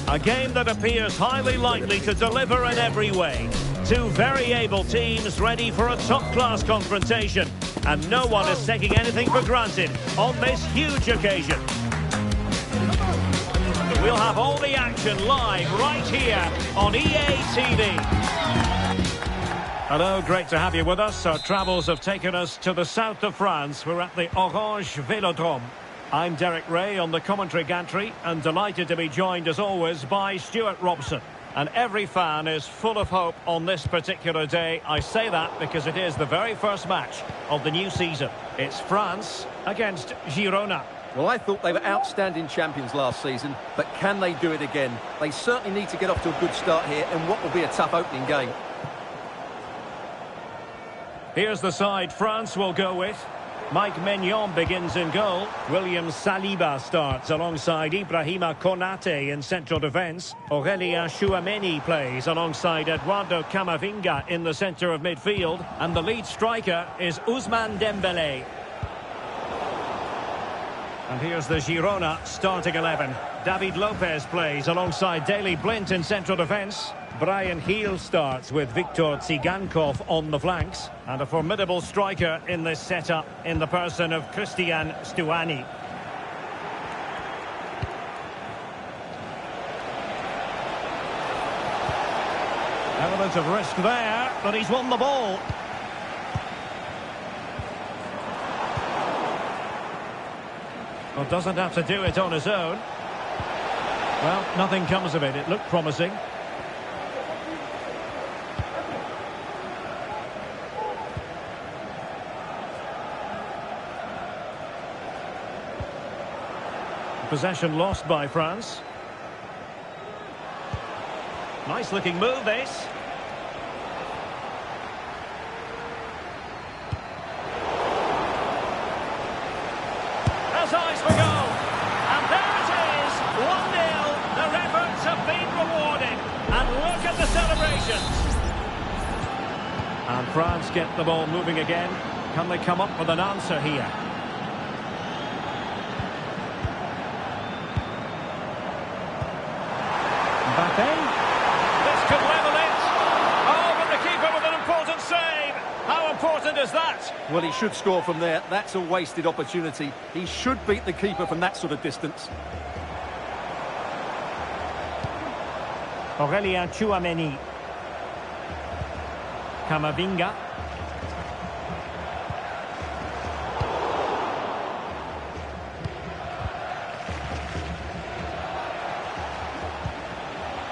A game that appears highly likely to deliver in every way. Two very able teams ready for a top-class confrontation. And no one is taking anything for granted on this huge occasion. We'll have all the action live right here on EA TV. Hello, great to have you with us. Our travels have taken us to the south of France. We're at the Orange Vélodrome. I'm Derek Ray on the commentary gantry and delighted to be joined as always by Stuart Robson. And every fan is full of hope on this particular day. I say that because it is the very first match of the new season. It's France against Girona. Well, I thought they were outstanding champions last season, but can they do it again? They certainly need to get off to a good start here in what will be a tough opening game. Here's the side France will go with. Mike Maignan begins in goal. William Saliba starts alongside Ibrahima Konate in central defence. Aurélien Tchouameni plays alongside Eduardo Camavinga in the centre of midfield. And the lead striker is Ousmane Dembélé. And here's the Girona starting 11. David Lopez plays alongside Daley Blind in central defence. Brian Heel starts with Viktor Tsigankov on the flanks. And a formidable striker in this setup in the person of Christian Stuani. Element of risk there, but he's won the ball. Well, doesn't have to do it on his own. Well, nothing comes of it. It looked promising. Possession lost by France. Nice looking move this. Has eyes for goal. And there it is, 1-0. Their efforts have been rewarded. And look at the celebrations. And France get the ball moving again. Can they come up with an answer here? This could level it. Oh, but the keeper with an important save. How important is that? Well, he should score from there. That's a wasted opportunity. He should beat the keeper from that sort of distance. Aurélien Tchouameni. Camavinga.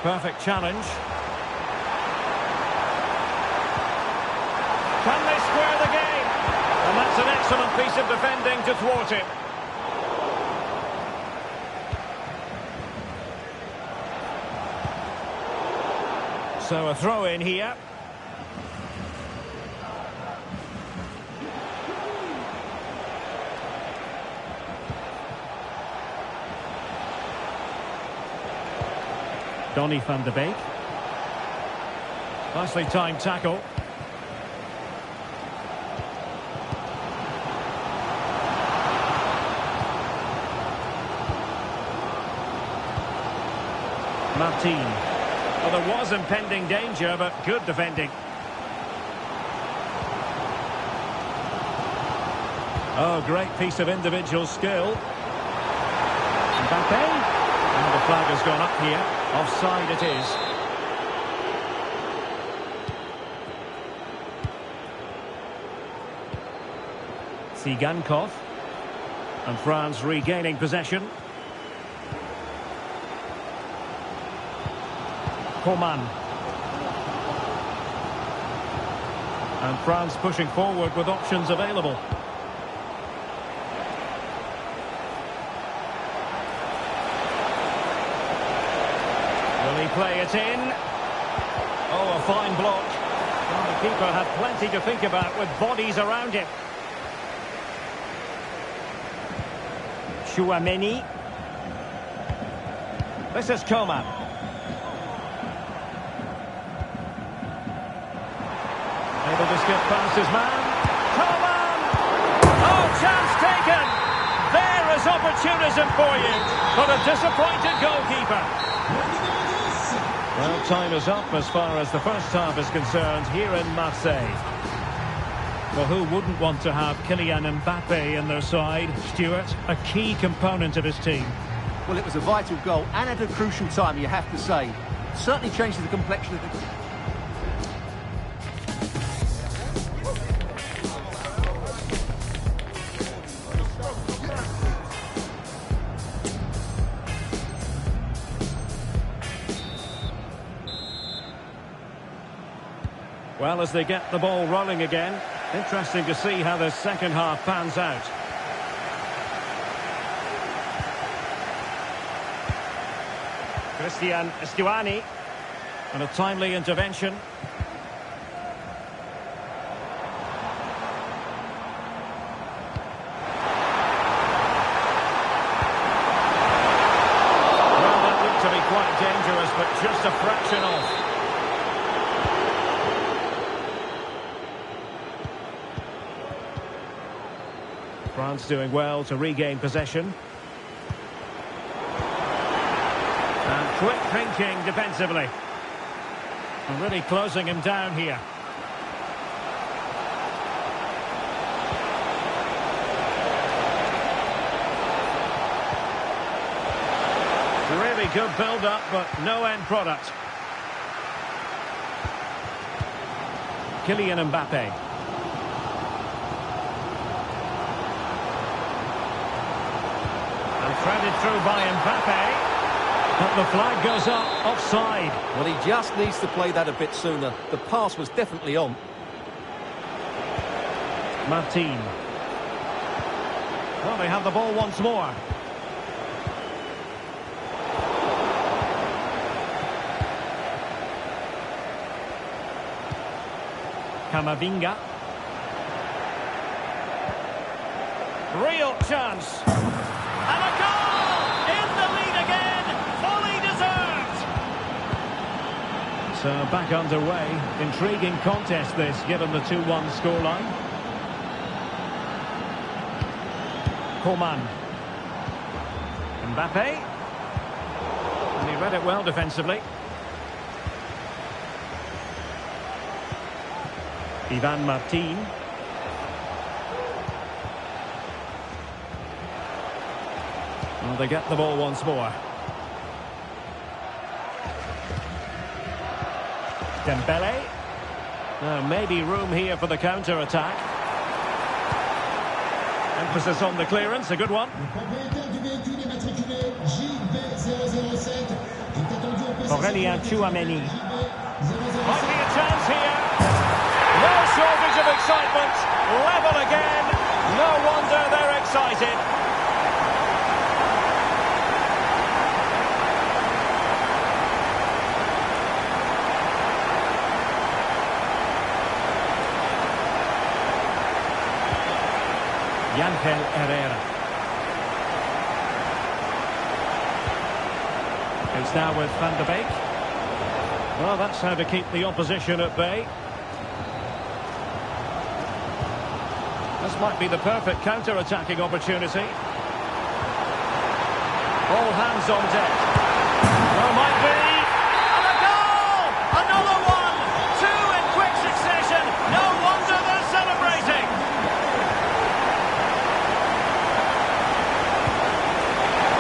Perfect challenge. Can they square the game? And that's an excellent piece of defending to thwart it. So a throw in here. Donny van de Beek. Nicely timed tackle. Martin. Well, there was impending danger, but good defending. Oh, great piece of individual skill. Mbappe. And the flag has gone up here. Offside it is. Tsigankov. And France regaining possession. Coman. And France pushing forward with options available. Will he play it in? Oh, a fine block. And the keeper had plenty to think about with bodies around him. Tchouameni. This is Coman. Able to skip past his man. Coman! Oh, chance taken! There is opportunism for you, but a disappointed goalkeeper. Well, time is up as far as the first half is concerned here in Marseille. Well, who wouldn't want to have Kylian Mbappe in their side? Stuart, a key component of his team. Well, it was a vital goal and at a crucial time, you have to say. Certainly changes the complexion of the... Well, as they get the ball rolling again, interesting to see how the second half pans out. Christian Stuani, and a timely intervention. Well, that looked to be quite dangerous, but just a fraction off. France doing well to regain possession. And quick thinking defensively. And really closing him down here. Really good build-up, but no end product. Kylian Mbappe. Threaded through by Mbappe. But the flag goes up, offside. Well, he just needs to play that a bit sooner. The pass was definitely on. Martin. Well, they have the ball once more. Camavinga. Real chance. And a goal! In the lead again! Fully deserved! So back underway. Intriguing contest this, given the 2-1 scoreline. Coman. Mbappe. And he read it well defensively. Ivan Martin. Well, they get the ball once more. Dembele. Maybe room here for the counter-attack. Emphasis on the clearance, a good one. Aurélien Tchouameni. Might be a chance here. No shortage of excitement. Level again. No wonder they're excited. Ángel Herrera. It's now with Van de Beek. Well, that's how to keep the opposition at bay. This might be the perfect counter-attacking opportunity. All hands on deck. Well, might be. And a goal! Another one! Two in quick succession. No wonder they're celebrating.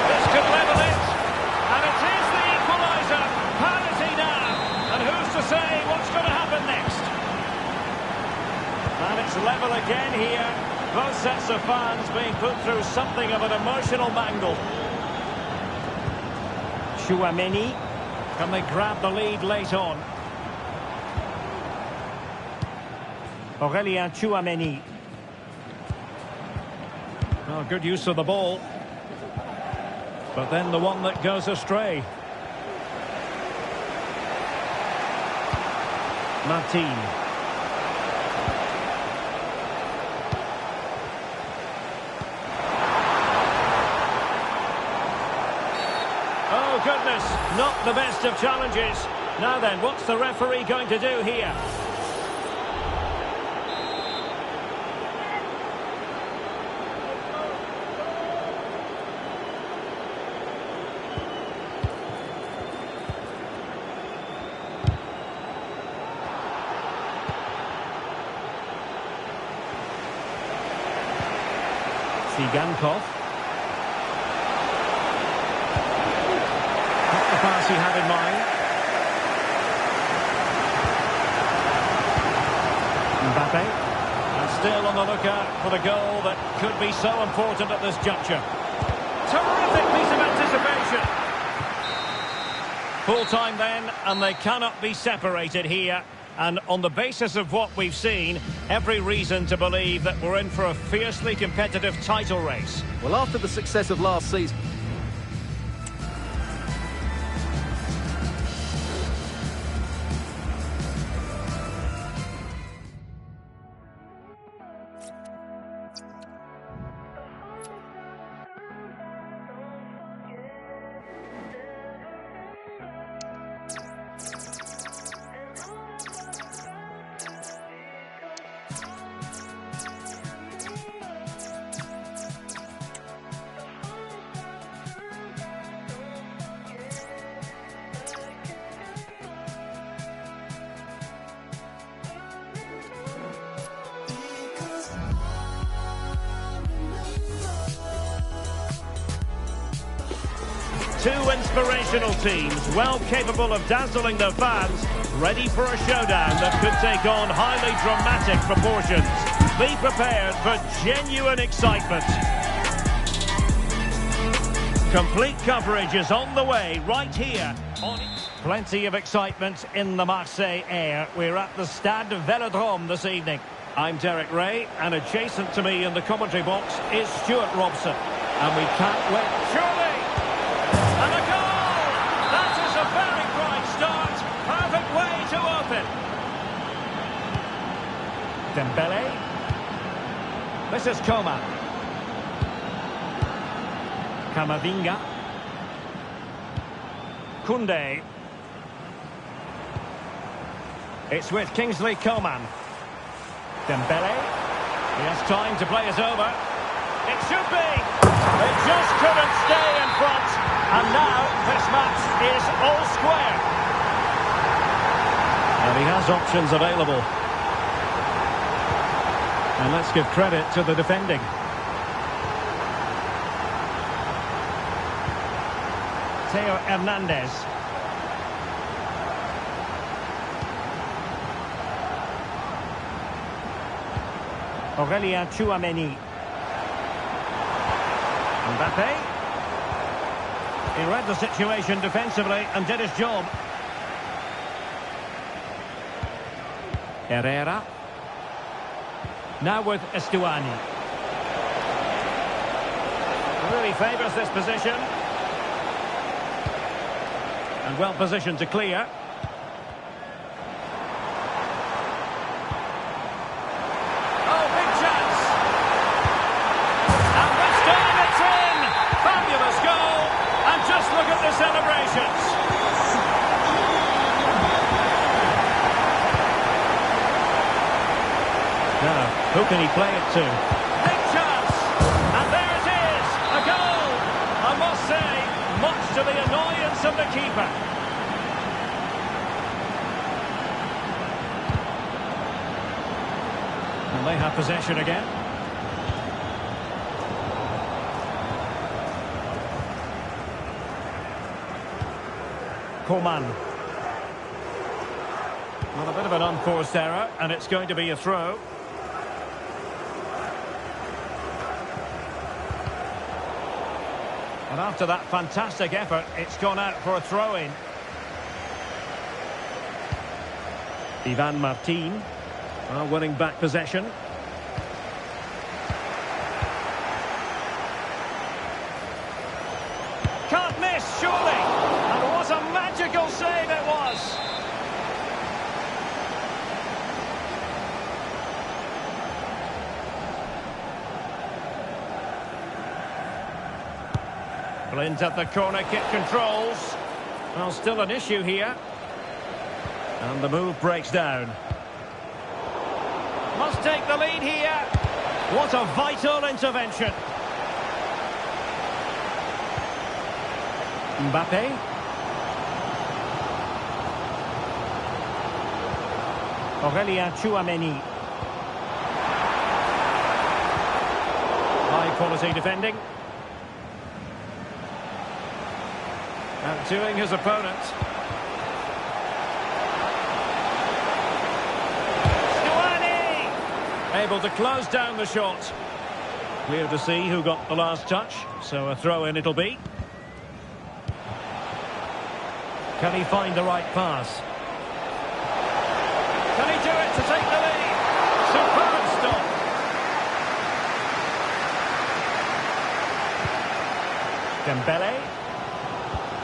This could level it. And it is the equaliser. Parity now. And who's to say what's going to happen next? And it's level again here. Both sets of fans being put through something of an emotional mangle. Tchouameni. Can they grab the lead late on? Aurélien Tchouameni. Oh, good use of the ball. But then the one that goes astray. Martin. Oh, goodness, not the best of challenges. Now then, what's the referee going to do here? Sigankov. Not the pass he had in mind. Mbappe. And still on the lookout for the goal that could be so important at this juncture. Terrific piece of anticipation. Full time then, and they cannot be separated here. And on the basis of what we've seen, every reason to believe that we're in for a fiercely competitive title race. Well, after the success of last season... Two inspirational teams, well capable of dazzling their fans, ready for a showdown that could take on highly dramatic proportions. Be prepared for genuine excitement. Complete coverage is on the way right here. Plenty of excitement in the Marseille air. We're at the Stade Velodrome this evening. I'm Derek Ray, and adjacent to me in the commentary box is Stuart Robson. And we can't wait. Surely! And a goal! That is a very bright start. Perfect way to open. Dembele. This is Coman. Camavinga. Koundé. It's with Kingsley Coman. Dembele. He has time to play it over. It should be. They just couldn't stay in front. And now this match is all square. And he has options available. And let's give credit to the defending. Theo Hernandez. Aurélien Tchouameni. Mbappe. He read the situation defensively and did his job. Herrera. Now with Estuani. Really favours this position. And well positioned to clear. Oh, big chance! And this time it's in! Fabulous goal! And just look at the celebrations! Now, who can he play it to? Big chance! And there it is! A goal! I must say, much to the annoyance of the keeper. And they have possession again. Coman. Well, a bit of an unforced error, and it's going to be a throw. And after that fantastic effort, it's gone out for a throw-in. Ivan Martin, winning back possession. Can't miss, surely! And what a magical save it was! Blind at the corner kick controls. Well, still an issue here. And the move breaks down. Must take the lead here. What a vital intervention. Mbappe. Aurélien Tchouameni. High quality defending. Outdoing his opponent. Able to close down the shot. Clear to see who got the last touch, so a throw-in it'll be. Can he find the right pass? Can he do it to take the lead? Superb stop. Dembele.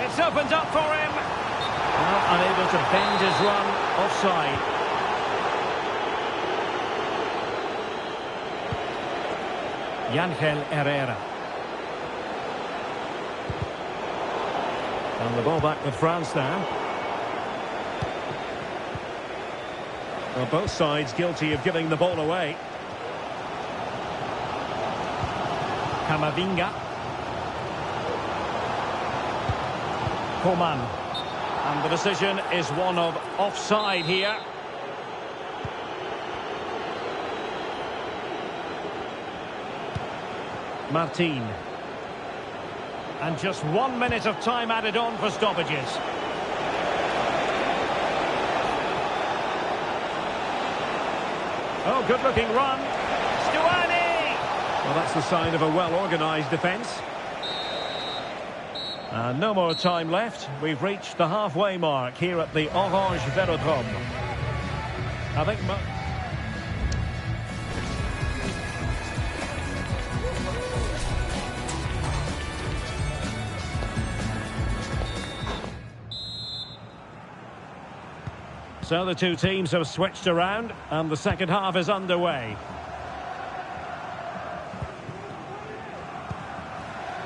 It's opened up for him. Well, unable to bend his run offside. Ángel Herrera. And the ball back with France now. Well, both sides guilty of giving the ball away. Camavinga. Coman. And the decision is one of offside here. Martin. And just 1 minute of time added on for stoppages. Oh, good-looking run. Stuani! Well, that's the sign of a well-organised defence. And no more time left. We've reached the halfway mark here at the Orange Velodrome. I think... So the two teams have switched around and the second half is underway.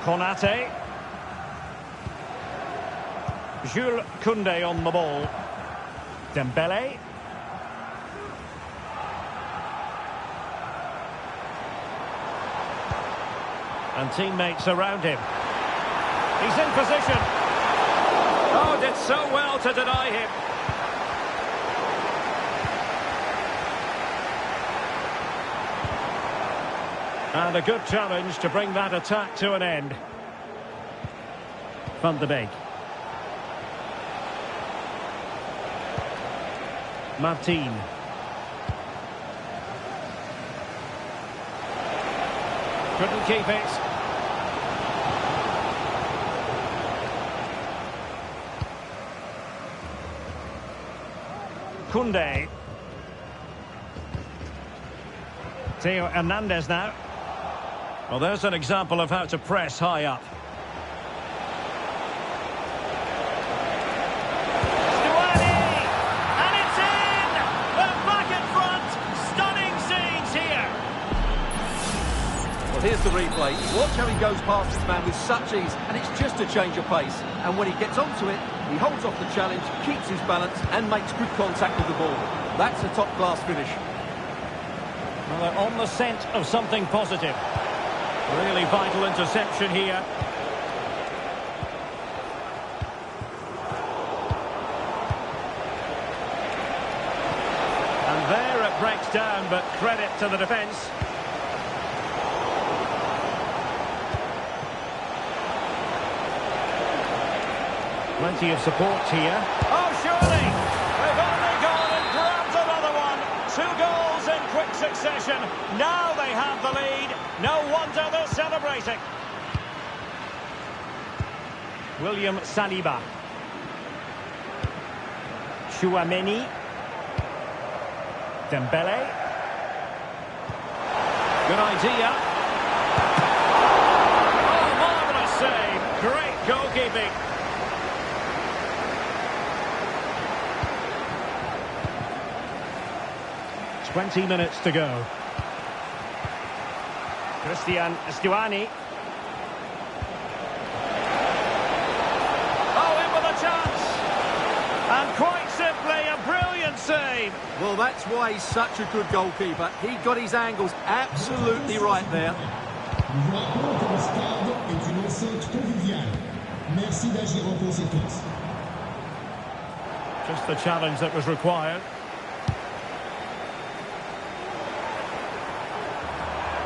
Konate. Jules Koundé on the ball. Dembele. And teammates around him. He's in position. Oh, did so well to deny him. And a good challenge to bring that attack to an end. Van de Beek. Martin. Couldn't keep it. Koundé. Theo Hernandez now. Well, there's an example of how to press high up. Stuani! And it's in! We're back in front! Stunning scenes here! Well, here's the replay. Watch how he goes past his man with such ease, and it's just a change of pace. And when he gets onto it, he holds off the challenge, keeps his balance, and makes good contact with the ball. That's a top-class finish. Well, they're on the scent of something positive. Really vital interception here. And there it breaks down, but credit to the defence. Plenty of support here. Oh, surely! They've only gone and grabbed another one. 2 goals in quick succession. Now they have the lead. No wonder they're celebrating. William Saliba. Chouameni. Dembele. Good idea. Oh, marvellous save. Great goalkeeping. "20 minutes to go. Christian Stuani. Oh, in with a chance. And quite simply, a brilliant save. Well, that's why he's such a good goalkeeper. He got his angles absolutely right there. Just the challenge that was required.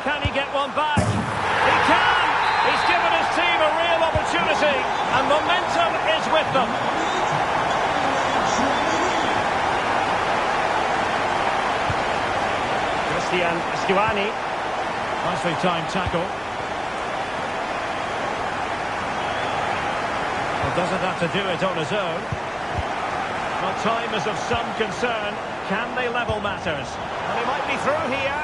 Can he get one back? He momentum is with them. Stuani. Nicely timed tackle. Well, doesn't have to do it on his own. Well, time is of some concern. Can they level matters? And he might be through here.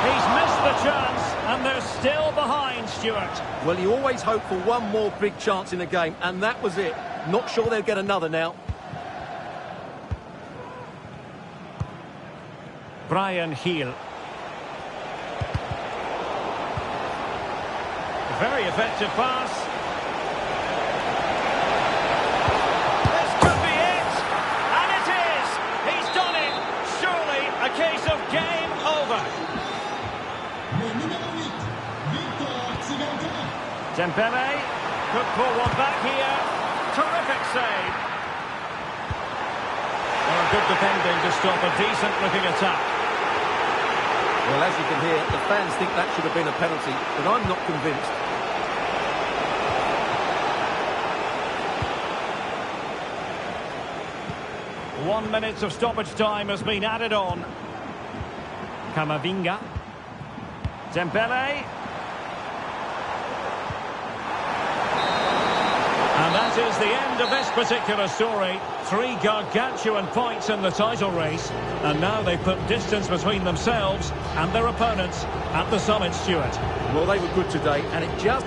He's missed the chance, and they're still behind, Stuart. Well, you always hope for one more big chance in the game, and that was it. Not sure they'll get another now. Brian Heel. Very effective pass. This could be it. And it is. He's done it. Surely a case of game over. Dembele could pull one back here. Terrific save. Well, good defending to stop a decent-looking attack. Well, as you can hear, the fans think that should have been a penalty, but I'm not convinced. 1 minute of stoppage time has been added on. Camavinga. Dembele. And that is the end of this particular story. 3 gargantuan points in the title race. And now they put distance between themselves and their opponents at the summit, Stuart. Well, they were good today, and it just...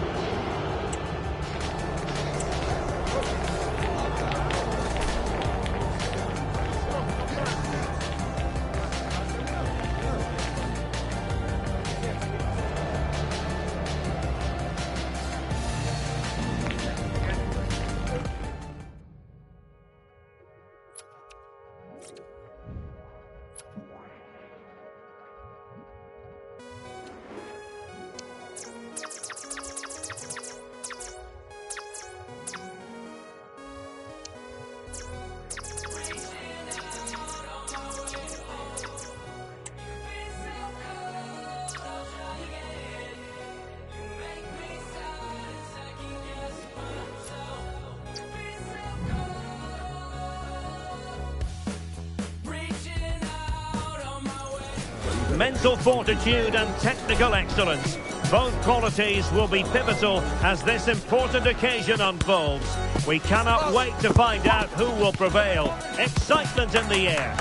Mental fortitude and technical excellence. Both qualities will be pivotal as this important occasion unfolds. We cannot wait to find out who will prevail. Excitement in the air.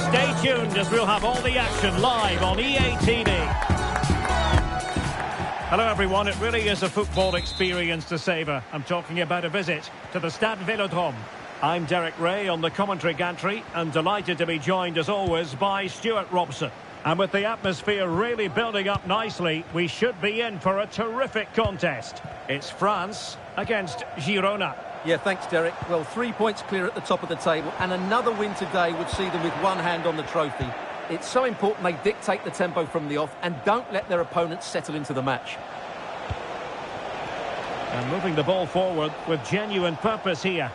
Stay tuned as we'll have all the action live on EA TV. Hello everyone, it really is a football experience to savour. I'm talking about a visit to the Stade Vélodrome. I'm Derek Ray on the commentary gantry and delighted to be joined as always by Stuart Robson. And with the atmosphere really building up nicely, we should be in for a terrific contest. It's France against Girona. Yeah, thanks, Derek. Well, 3 points clear at the top of the table, and another win today would see them with one hand on the trophy. It's so important they dictate the tempo from the off and don't let their opponents settle into the match. And moving the ball forward with genuine purpose here.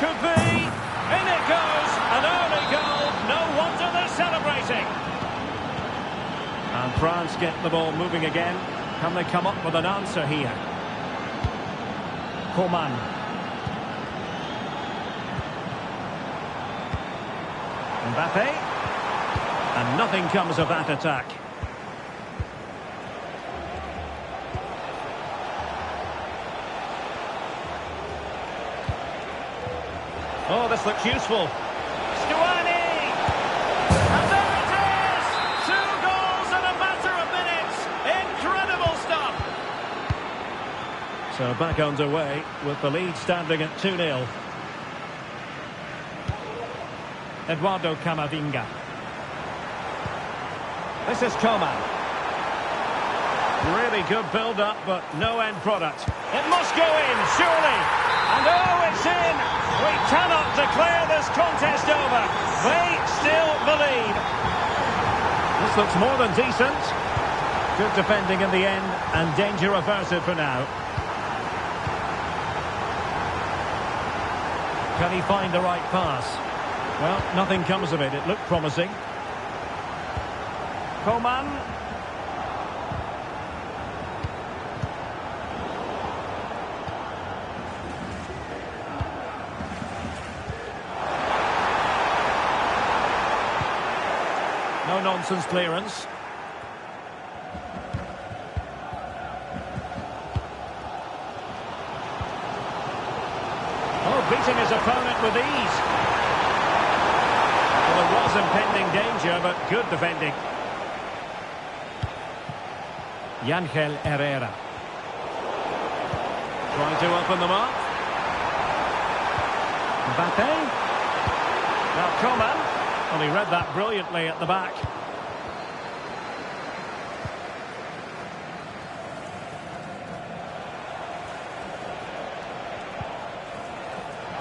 Could be. In it goes. An early goal. No wonder they're celebrating. And France get the ball moving again. Can they come up with an answer here? Coman. Mbappe. And nothing comes of that attack. Oh, this looks useful. Stuani! And there it is! 2 goals in a matter of minutes. Incredible stuff. So back underway with the lead standing at 2-0. Eduardo Camavinga. This is Coman. Really good build-up, but no end product. It must go in, surely. And oh, it's in. We cannot declare this contest over. They still believe. This looks more than decent. Good defending in the end, and danger averted for now. Can he find the right pass? Well, nothing comes of it. It looked promising. Coman. No-nonsense clearance. Oh, beating his opponent with ease. Well, there was impending danger, but good defending. Yangel Herrera. Trying to open them up. Mbappe. Now Coman. Well, he read that brilliantly at the back.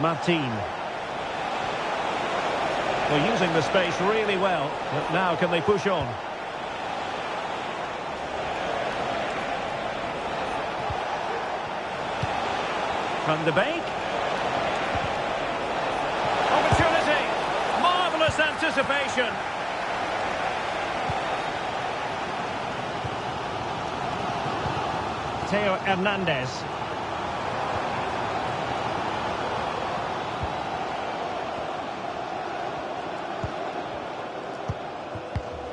Martin. They're using the space really well, but now can they push on? Van de Beek. Opportunity. Marvellous anticipation. Theo Hernandez.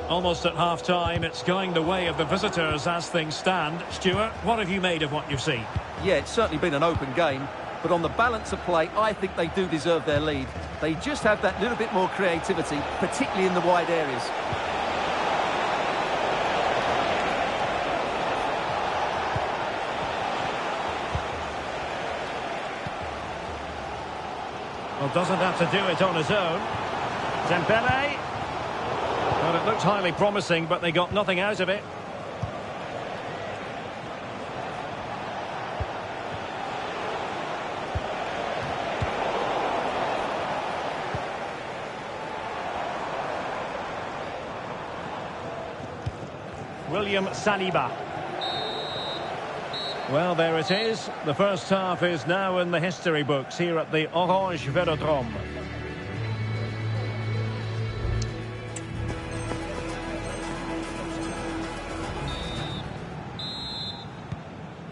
Almost at half-time, it's going the way of the visitors as things stand. Stuart, what have you made of what you've seen? Yeah, it's certainly been an open game, but on the balance of play, I think they do deserve their lead. They just have that little bit more creativity, particularly in the wide areas. Well, doesn't have to do it on his own. Dembele. Well, it looked highly promising, but they got nothing out of it. William Saliba. Well, there it is. The first half is now in the history books here at the Orange Velodrome.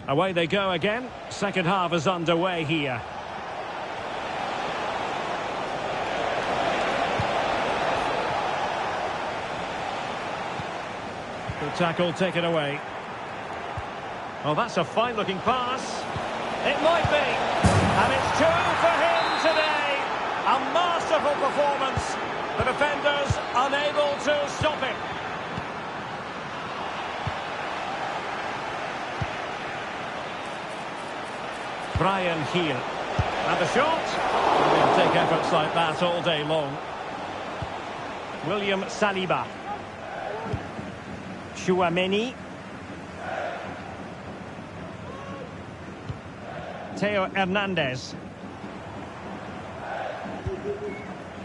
Away they go again. Second half is underway here. Good tackle taken away. Oh, that's a fine-looking pass. It might be. And it's two for him today. A masterful performance. The defenders unable to stop it. Brian Hill. And the shot. They'll take efforts like that all day long. William Saliba. Chouameni. Theo Hernandez.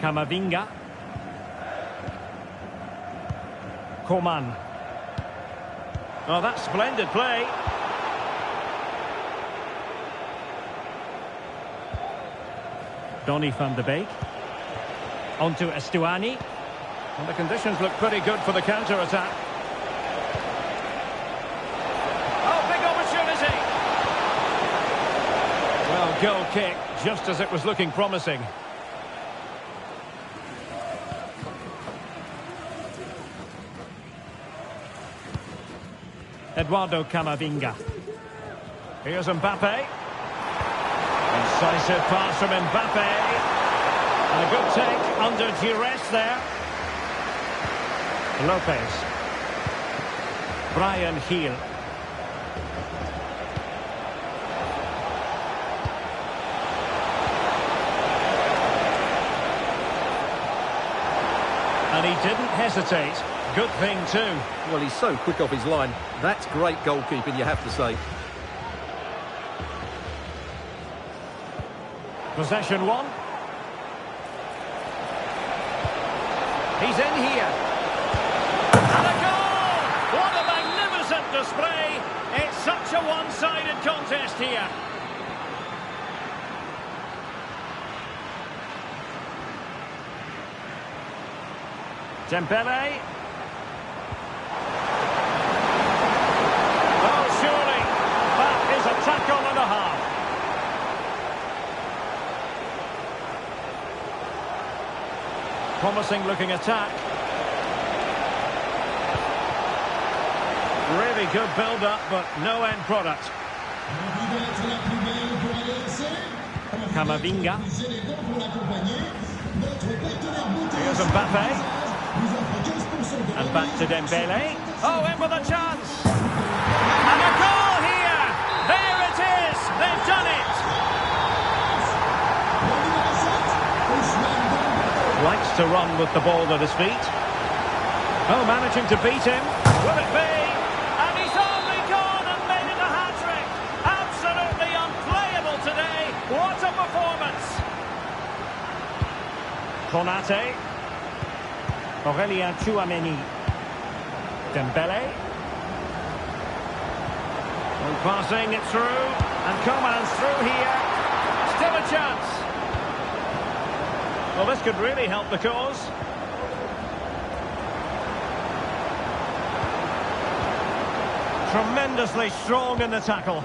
Camavinga. Coman. Oh, that's splendid play. Donny van de Beek. On to Estuani. And the conditions look pretty good for the counter-attack. Oh, big opportunity! Well, goal kick, just as it was looking promising. Eduardo Camavinga. Here's Mbappe. Incisive pass from Mbappe. And a good take under duress there. Lopez. Brian Hill. And he didn't hesitate. Good thing too. Well, he's so quick off his line. That's great goalkeeping, you have to say. Possession one. He's in here. And a goal! What a magnificent display. It's such a one-sided contest here. Dembele. Promising looking attack. Really good build-up, but no end product. Camavinga. Here's Mbappe. And back to Dembele. Oh, in with a chance. And a goal here. There it is. They've done it. Likes to run with the ball at his feet. Oh, managing to beat him. Will it be? And he's only gone and made it a hat-trick. Absolutely unplayable today. What a performance. Konate. Aurélien Tchouameni. Dembele. And passing it through. And Coman's through here. Still a chance. Well, this could really help the cause. Tremendously strong in the tackle.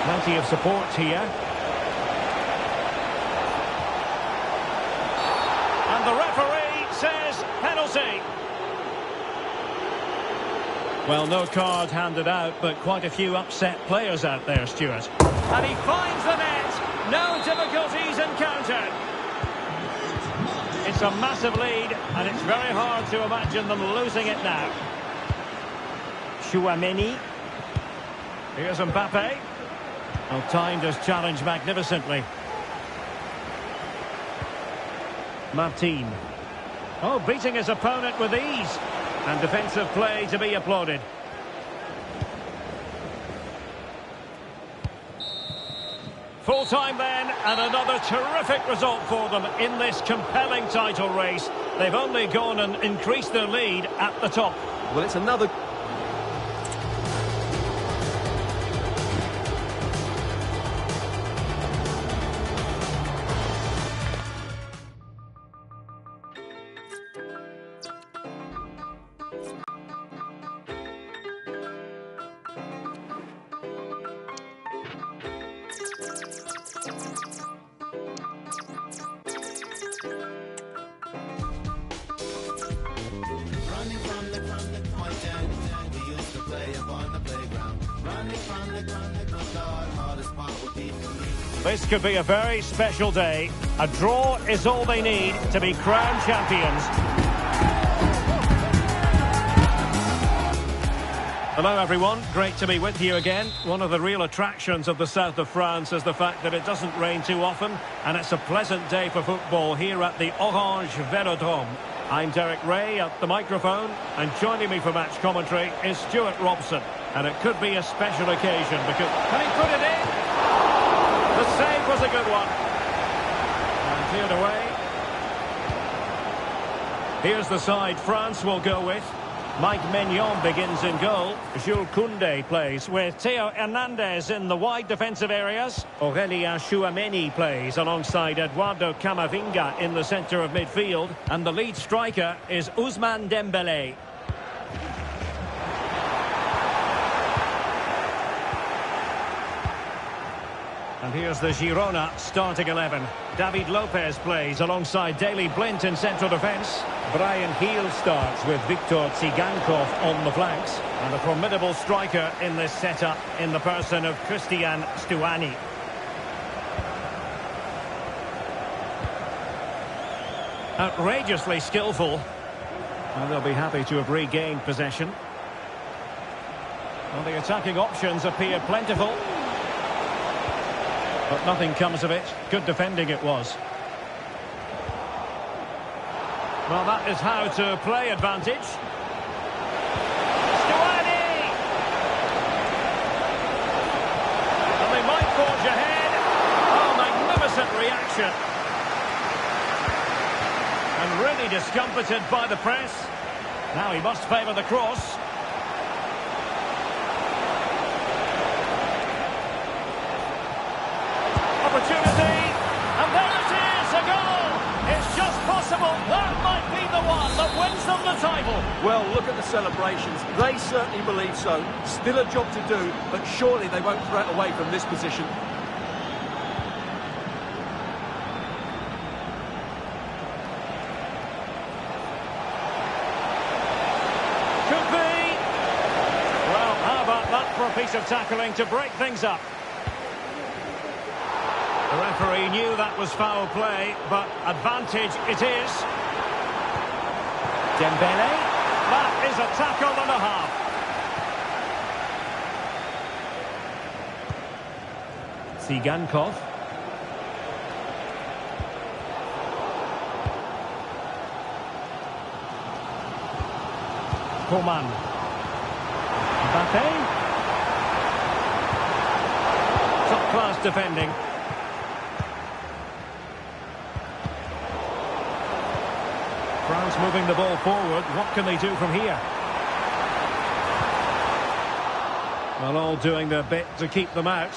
Plenty of support here. And the referee says penalty. Well, no card handed out, but quite a few upset players out there, Stuart. And he finds the net. No difficulties encountered. It's a massive lead, and it's very hard to imagine them losing it now. Tchouameni. Here's Mbappe. Well, timed his challenge magnificently. Martin. Oh, beating his opponent with ease. And defensive play to be applauded. Full time then, and another terrific result for them in this compelling title race. They've only gone and increased their lead at the top. Well, it's another... This could be a very special day. A draw is all they need to be crowned champions. Hello everyone, great to be with you again. One of the real attractions of the south of France is the fact that it doesn't rain too often, and it's a pleasant day for football here at the Orange Velodrome. I'm Derek Ray at the microphone, and joining me for match commentary is Stuart Robson. And it could be a special occasion because... Can he put it in? The save was a good one. And cleared away. Here's the side France will go with. Mike Maignan begins in goal. Jules Koundé plays with Theo Hernandez in the wide defensive areas. Aurélien Tchouameni plays alongside Eduardo Camavinga in the centre of midfield. And the lead striker is Ousmane Dembélé. And here's the Girona starting 11. David Lopez plays alongside Daley Blind in central defence. Brian Heel starts with Viktor Tsigankov on the flanks. And a formidable striker in this setup in the person of Christian Stuani. Outrageously skillful. And they'll be happy to have regained possession. Well, the attacking options appear plentiful. But nothing comes of it. Good defending it was. Well, that is how to play advantage. Stuani! And they might forge ahead. Oh, magnificent reaction. And really discomfited by the press. Now he must favour the cross. Opportunity, and there it is, a goal! It's just possible, that might be the the one that wins them the title. Well, look at the celebrations. They certainly believe so. Still a job to do, but surely they won't throw it away from this position. Could be. Well, how about that for a piece of tackling to break things up? The referee knew that was foul play, but advantage it is. Dembele. That is a tackle and a half. Tsigankov. Coman. Mbappe. Top-class defending. France moving the ball forward. What can they do from here? Well, all doing their bit to keep them out.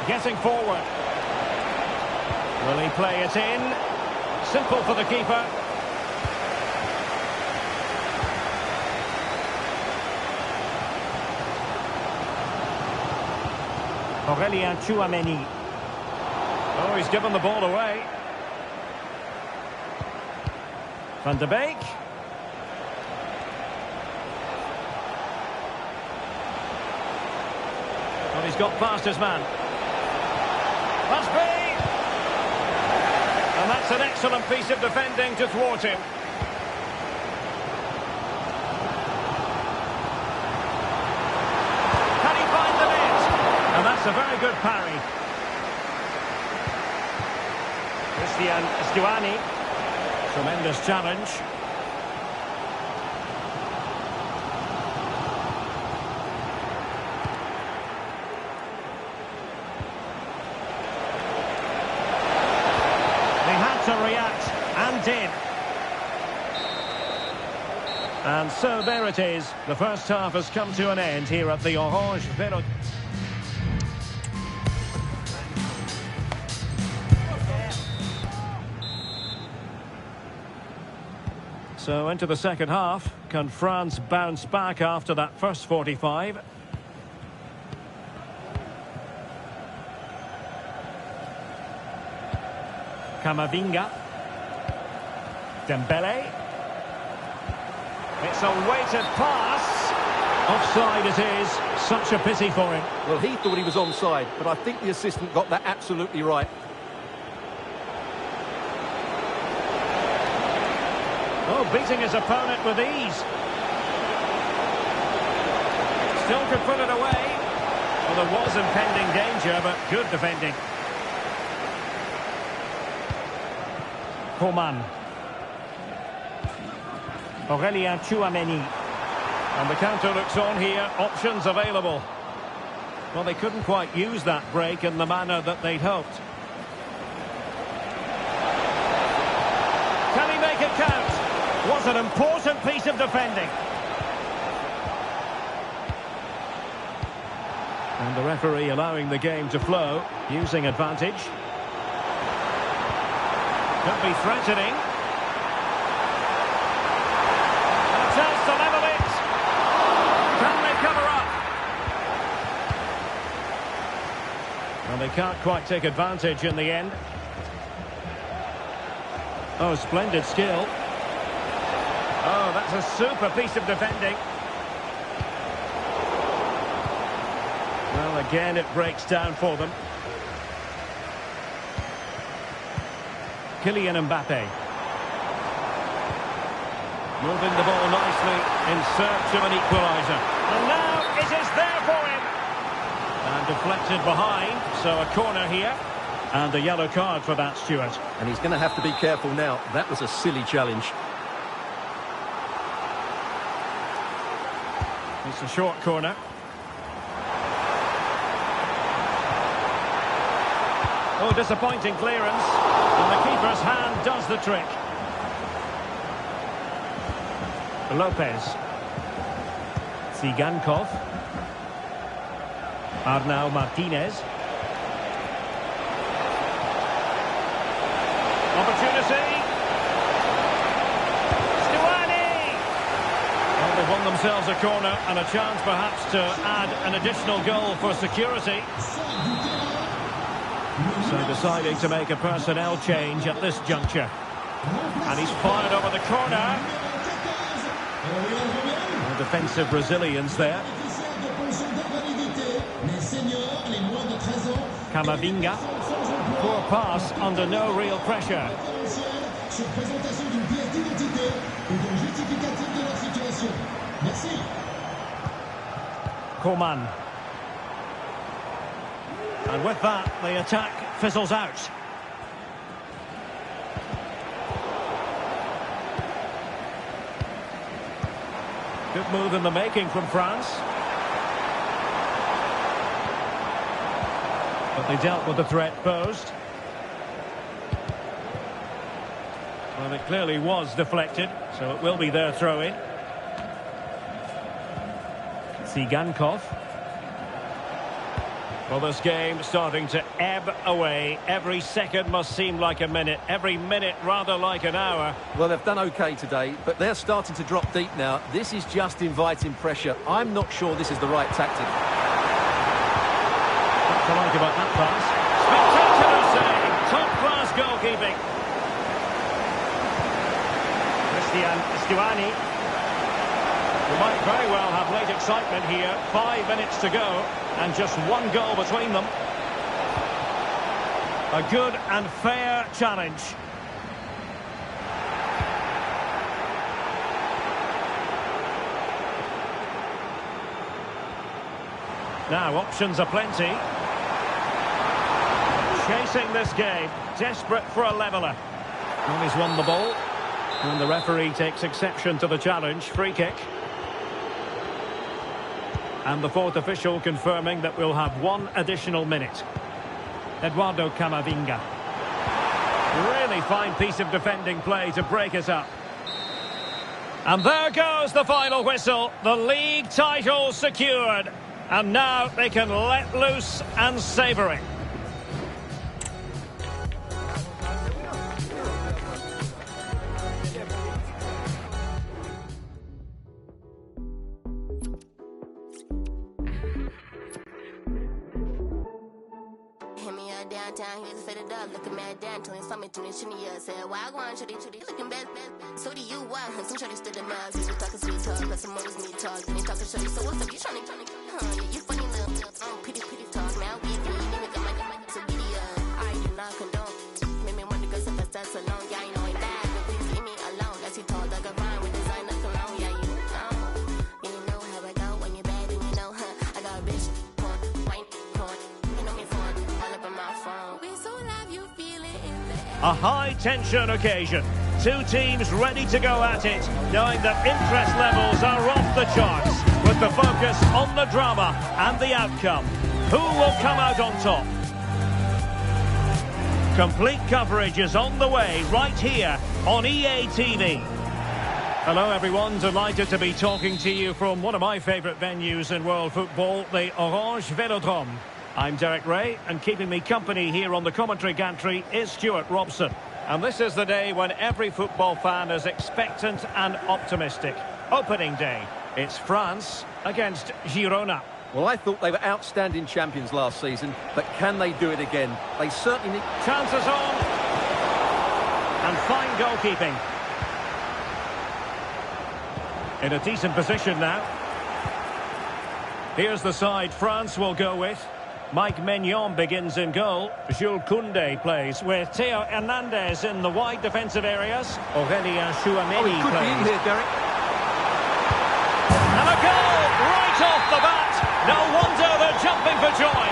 Getting forward. Will he play it in? Simple for the keeper. Aurélien Tchouameni. Oh, he's given the ball away. Van de Beek. Well, he's got past his man. Must be! And that's an excellent piece of defending to thwart him. Can he find the net? And that's a very good parry. Christian Stuani. Tremendous challenge. To react, and did. And so there it is. The first half has come to an end here at the Orange Velodrome. So into the second half. Can France bounce back after that first 45? Camavinga. Dembele. It's a weighted pass. Offside it is. Such a pity for him. Well, he thought he was onside, but I think the assistant got that absolutely right. Oh, beating his opponent with ease. Still could put it away. Well, there was impending danger, but good defending. Coman. Aurélien Tchouameni. And the counter looks on here. Options available. Well, they couldn't quite use that break in the manner that they'd hoped. Can he make it count? Was an important piece of defending. And the referee allowing the game to flow, using advantage. Could be threatening. And a chance to level it. Can they cover up? And they can't quite take advantage in the end. Oh, splendid skill. Oh, that's a super piece of defending. Well, again, it breaks down for them. Kylian Mbappe. Moving the ball nicely in search of an equaliser. And now it is there for him. And deflected behind, so a corner here. And a yellow card for that, Stuart. And he's going to have to be careful now. That was a silly challenge. It's a short corner. Oh, disappointing clearance. And the keeper's hand does the trick. Lopez. Tsigankov. Arnau Martinez. Opportunity. Stuani! Well, they've won themselves a corner and a chance perhaps to add an additional goal for security. So deciding to make a personnel change at this juncture. And he's fired over the corner. Well, defensive resilience there. Camavinga. Poor pass under no real pressure. Coman. And with that, the attack fizzles out. Good move in the making from France. But they dealt with the threat posed. Well, it clearly was deflected, so it will be their throw-in. Tsigankov. Well, this game starting to ebb away. Every second must seem like a minute. Every minute rather like an hour. Well, they've done OK today, but they're starting to drop deep now. This is just inviting pressure. I'm not sure this is the right tactic. What to like about that pass? Spectacular save! Top-class goalkeeping. Stuani. We might very well have late excitement here. 5 minutes to go and just one goal between them. A good and fair challenge. Now options are plenty. Chasing this game, desperate for a leveller. Well, he's won the ball. And the referee takes exception to the challenge. Free kick. And the fourth official confirming that we'll have one additional minute. Eduardo Camavinga. Really fine piece of defending play to break it up. And there goes the final whistle. The league title secured. And now they can let loose and savour it. Downtown, here's faded up, looking mad down, telling something to me, Shinia said, why go on, Shorty, looking bad, so do you, why, some Shorty stood in miles, we were talking sweet talk, but some always need talk, then he talking Shorty, so what's up, you trying to, yeah, you funny little, pretty talk, now we even got my, so video, I do not condone, make me wonder, cause if I start so long, yeah, I know ain't that, but please leave me alone, that's he told, like a rhyme with design up alone, yeah, you know how I go, when you're bad, and you know, I got a bitch, white, you know me, all up in my phone. A high-tension occasion. Two teams ready to go at it, knowing that interest levels are off the charts, with the focus on the drama and the outcome. Who will come out on top? Complete coverage is on the way right here on EA TV. Hello everyone, delighted to be talking to you from one of my favourite venues in world football, the Orange Velodrome. I'm Derek Ray, and keeping me company here on the commentary gantry is Stuart Robson. And this is the day when every football fan is expectant and optimistic. Opening day. It's France against Girona. Well, I thought they were outstanding champions last season, but can they do it again? They certainly need... Chances on. And fine goalkeeping. In a decent position now. Here's the side France will go with. Mike Maignan begins in goal. Jules Koundé plays with Theo Hernandez in the wide defensive areas. Aurélien Chouameni he could plays. be in here, Derek. And a goal right off the bat. No wonder they're jumping for joy.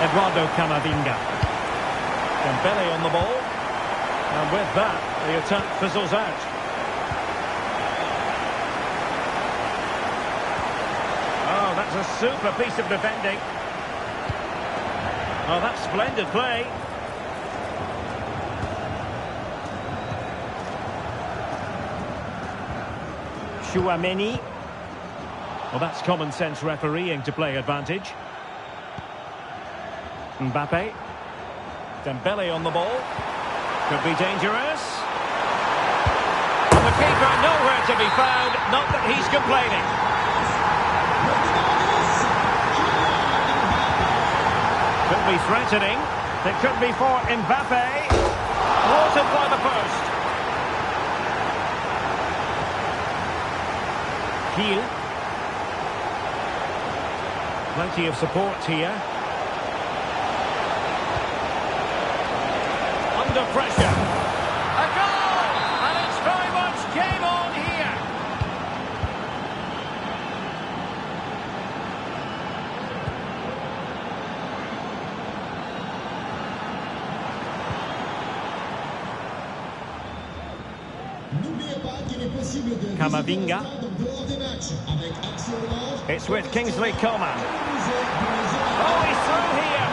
Eduardo Camavinga. Dembele on the ball. And with that, the attack fizzles out. Oh, that's a super piece of defending. Oh, that's splendid play. Chouameni. Well, that's common sense refereeing to play advantage. Mbappe. Dembele on the ball. Could be dangerous. The keeper nowhere to be found. Not that he's complaining. Could be threatening. It could be for Mbappe. Thwarted by the post. Kiel. Plenty of support here. Under pressure. A goal! And it's very much game on here. Camavinga. It's with Kingsley Coman. Oh, he's through here.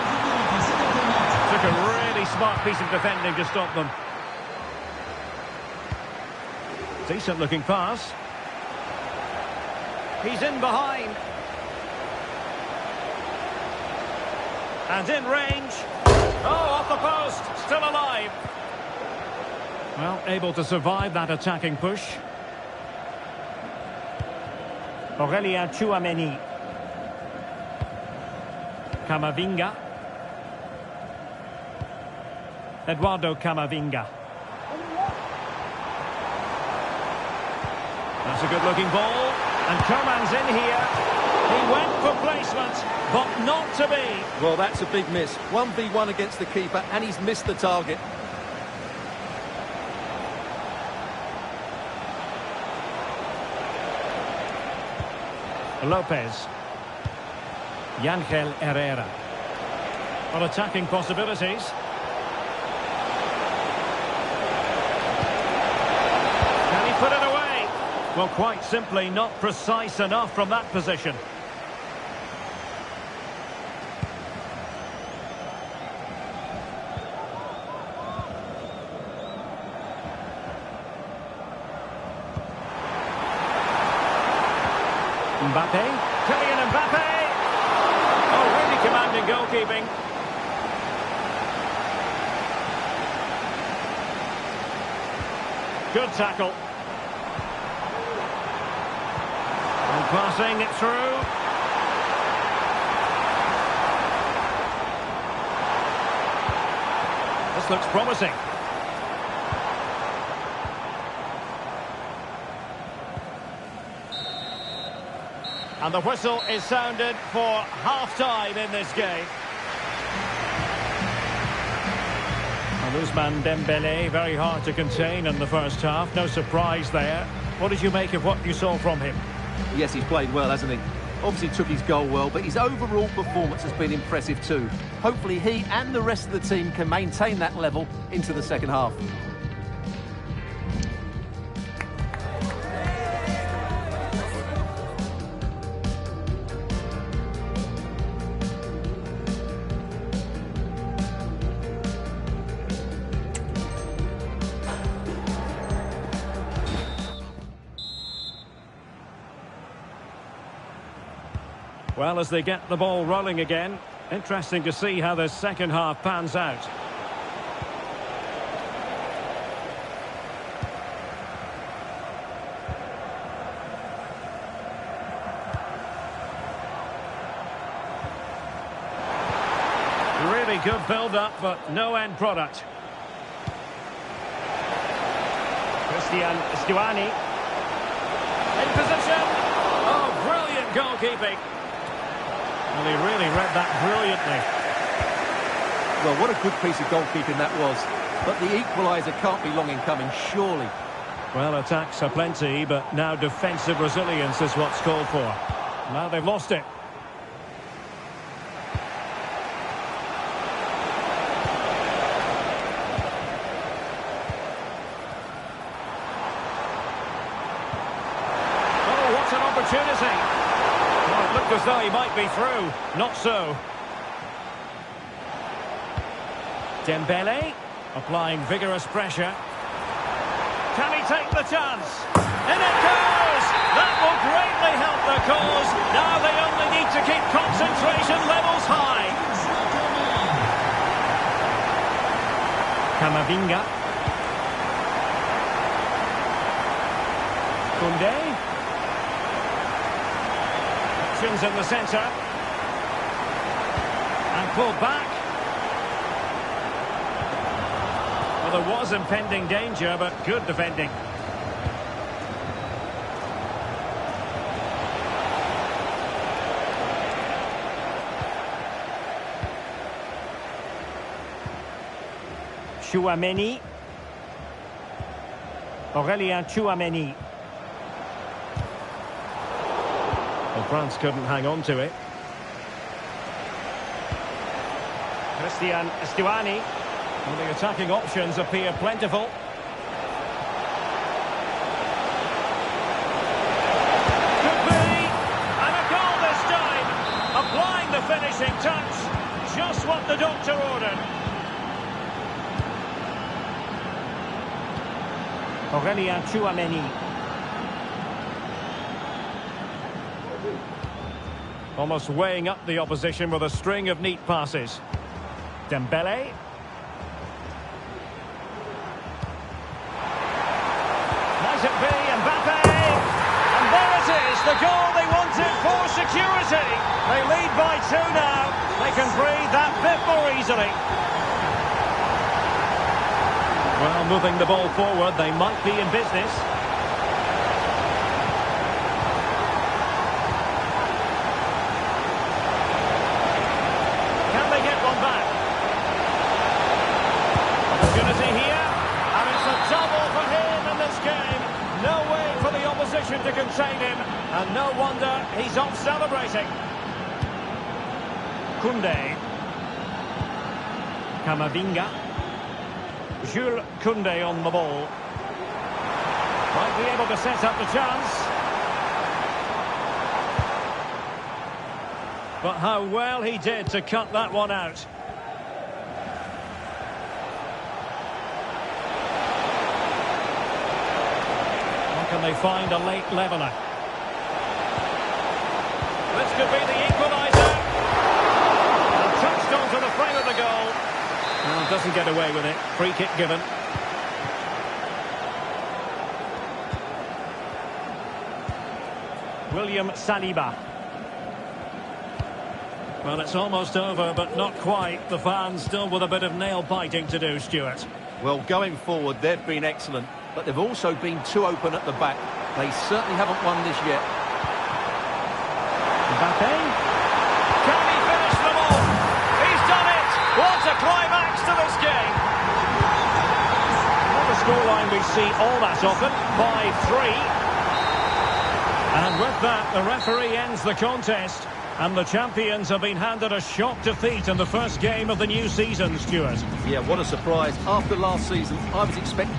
Took a really smart piece of defending to stop them. Decent looking pass. He's in behind. And in range. Oh, off the post. Still alive. Well, able to survive that attacking push. Aurelien Chouameni. Camavinga. Eduardo Camavinga. That's a good-looking ball. And Coman's in here. He went for placement, but not to be. Well, that's a big miss. 1v1 against the keeper, and he's missed the target. Lopez. Yangel Herrera. On attacking possibilities. Can he put it away? Well, quite simply not precise enough from that position. Mbappe. Kylian Mbappe. Oh, really commanding goalkeeping. Good tackle. And passing it through. This looks promising. And the whistle is sounded for half-time in this game. And Ousmane Dembele, very hard to contain in the first half. No surprise there. What did you make of what you saw from him? Yes, he's played well, hasn't he? Obviously took his goal well, but his overall performance has been impressive too. Hopefully he and the rest of the team can maintain that level into the second half. Well, as they get the ball rolling again, interesting to see how the second half pans out. Really good build-up, but no end product. Christian Stuani. In position. Oh, brilliant goalkeeping. Well, he really read that brilliantly. Well, what a good piece of goalkeeping that was. But the equaliser can't be long in coming, surely. Well, attacks are plenty, but now defensive resilience is what's called for. Now they've lost it. Oh, what an opportunity! Well, it looked as though he might be through. Not so. Dembele applying vigorous pressure. Can he take the chance? In it goes! That will greatly help the cause. Now they only need to keep concentration levels high. Camavinga. Koundé. Options in the centre. And pulled back. Well, there was impending danger, but good defending. Chouameni. Aurélien Chouameni. Well, France couldn't hang on to it. Christian Stuani. Well, the attacking options appear plentiful. Could be! And a goal this time! Applying the finishing touch. Just what the doctor ordered. Aurélien Chouameni. Almost weighing up the opposition with a string of neat passes. Dembele. Might it be Mbappe? And there it is, the goal they wanted for security. They lead by 2 now. They can breathe that bit more easily. Well, moving the ball forward, they might be in business. Can they get one back? Opportunity here, and it's a double for him in this game. No way for the opposition to contain him, and no wonder he's off celebrating. Koundé. Camavinga. Jules Koundé on the ball. Might be able to set up the chance. But how well he did to cut that one out. Or can they find a late leveller? This could be the equaliser. And touched onto the frame of the goal. Well, doesn't get away with it. Free kick given. William Saliba. Well, it's almost over, but not quite. The fans still with a bit of nail-biting to do, Stuart. Well, going forward, they've been excellent, but they've also been too open at the back. They certainly haven't won this yet. Mbappe. Can he finish them off? He's done it! What a climax to this game! Not a scoreline we see all that often. 5-3. And with that, the referee ends the contest. And the champions have been handed a shock defeat in the first game of the new season, Stuart. Yeah, what a surprise. After last season, I was expecting...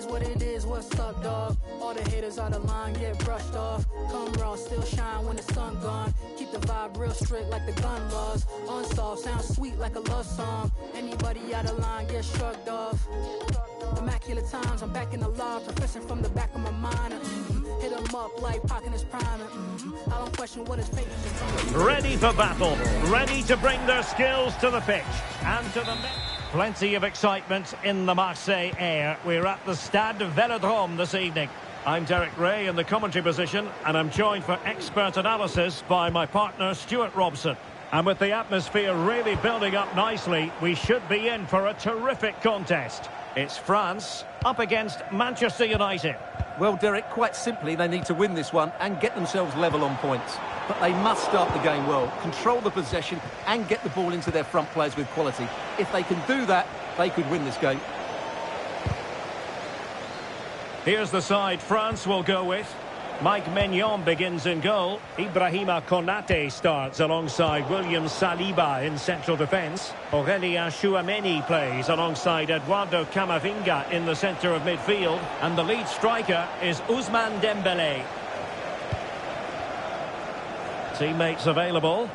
What it is, what's up, dog? All the haters on the line get brushed off. Come raw, still shine when the sun gone. Keep the vibe real strict like the gun laws. Unsolved, sounds sweet like a love song. Anybody out of line get shrugged off. Immaculate times, I'm back in the law, professing from the back of my mind. Hit him up like Pac in his prime. I don't question what his fate is. Ready for battle, ready to bring their skills to the pitch and to the net. Plenty of excitement in the Marseille air. We're at the Stade Velodrome this evening. I'm Derek Ray in the commentary position, and I'm joined for expert analysis by my partner Stuart Robson. And with the atmosphere really building up nicely, we should be in for a terrific contest. It's France up against Manchester United. Well, Derek, quite simply, they need to win this one and get themselves level on points. But they must start the game well, control the possession and get the ball into their front players with quality. If they can do that, they could win this game. Here's the side France will go with. Mike Maignan begins in goal. Ibrahima Konate starts alongside William Saliba in central defence. Aurelien Chouameni plays alongside Eduardo Camavinga in the centre of midfield. And the lead striker is Ousmane Dembélé. Teammates available.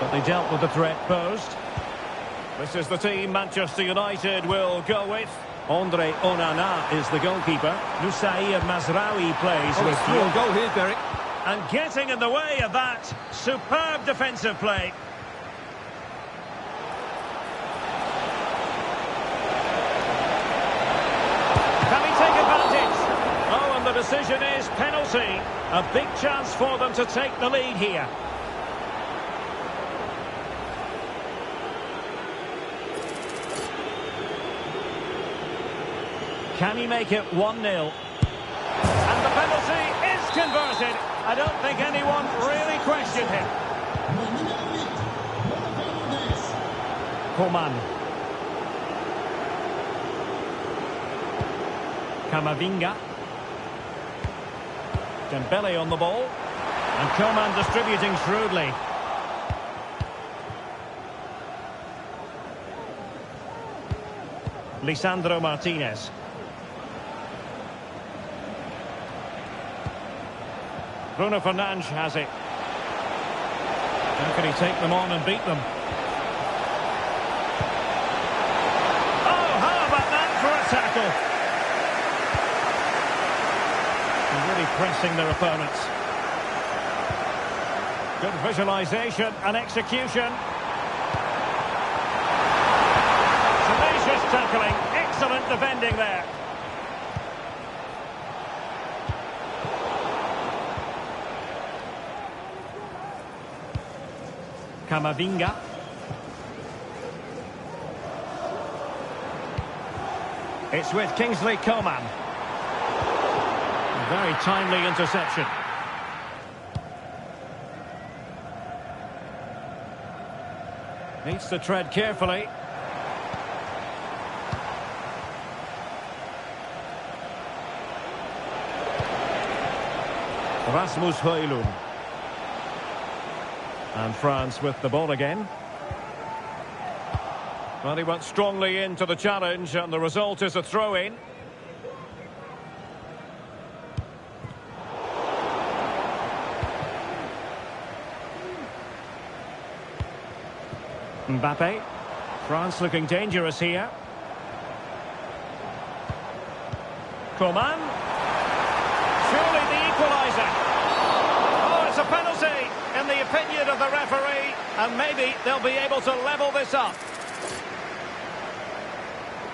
But they dealt with the threat posed. This is the team Manchester United will go with. Andre Onana is the goalkeeper. Nusair Mazraoui plays with through goal here, Derek. And getting in the way of that. Superb defensive play. Can he take advantage? Oh, and the decision is penalty. A big chance for them to take the lead here. Can he make it 1-0? And the penalty is converted. I don't think anyone really questioned him. Coman. Camavinga. Dembele on the ball. And Coman distributing shrewdly. Lisandro Martinez. Bruno Fernandes has it. How can he take them on and beat them? Oh, how about that for a tackle? They're really pressing their opponents. Good visualisation and execution. Tenacious tackling. Excellent defending there. Camavinga. It's with Kingsley Coman. A very timely interception. Needs to tread carefully. Rasmus Højlund. And France with the ball again. Well, he went strongly into the challenge, and the result is a throw-in. Mbappe. France looking dangerous here. Coman. Surely the equaliser. Oh, it's a penalty, in the opinion of the referee, and maybe they'll be able to level this up.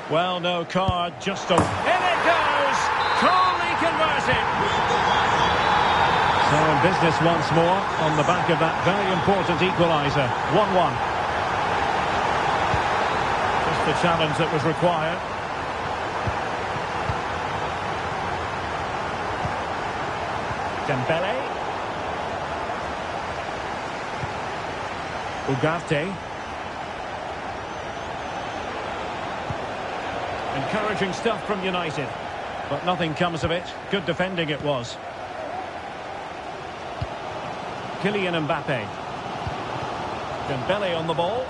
Well, no card, just a... In it goes! Totally converted! So in business once more, on the back of that very important equaliser. 1-1. Just the challenge that was required. Dembele. Ugarte. Encouraging stuff from United, but nothing comes of it. Good defending it was. Kylian Mbappe. Dembele on the ball.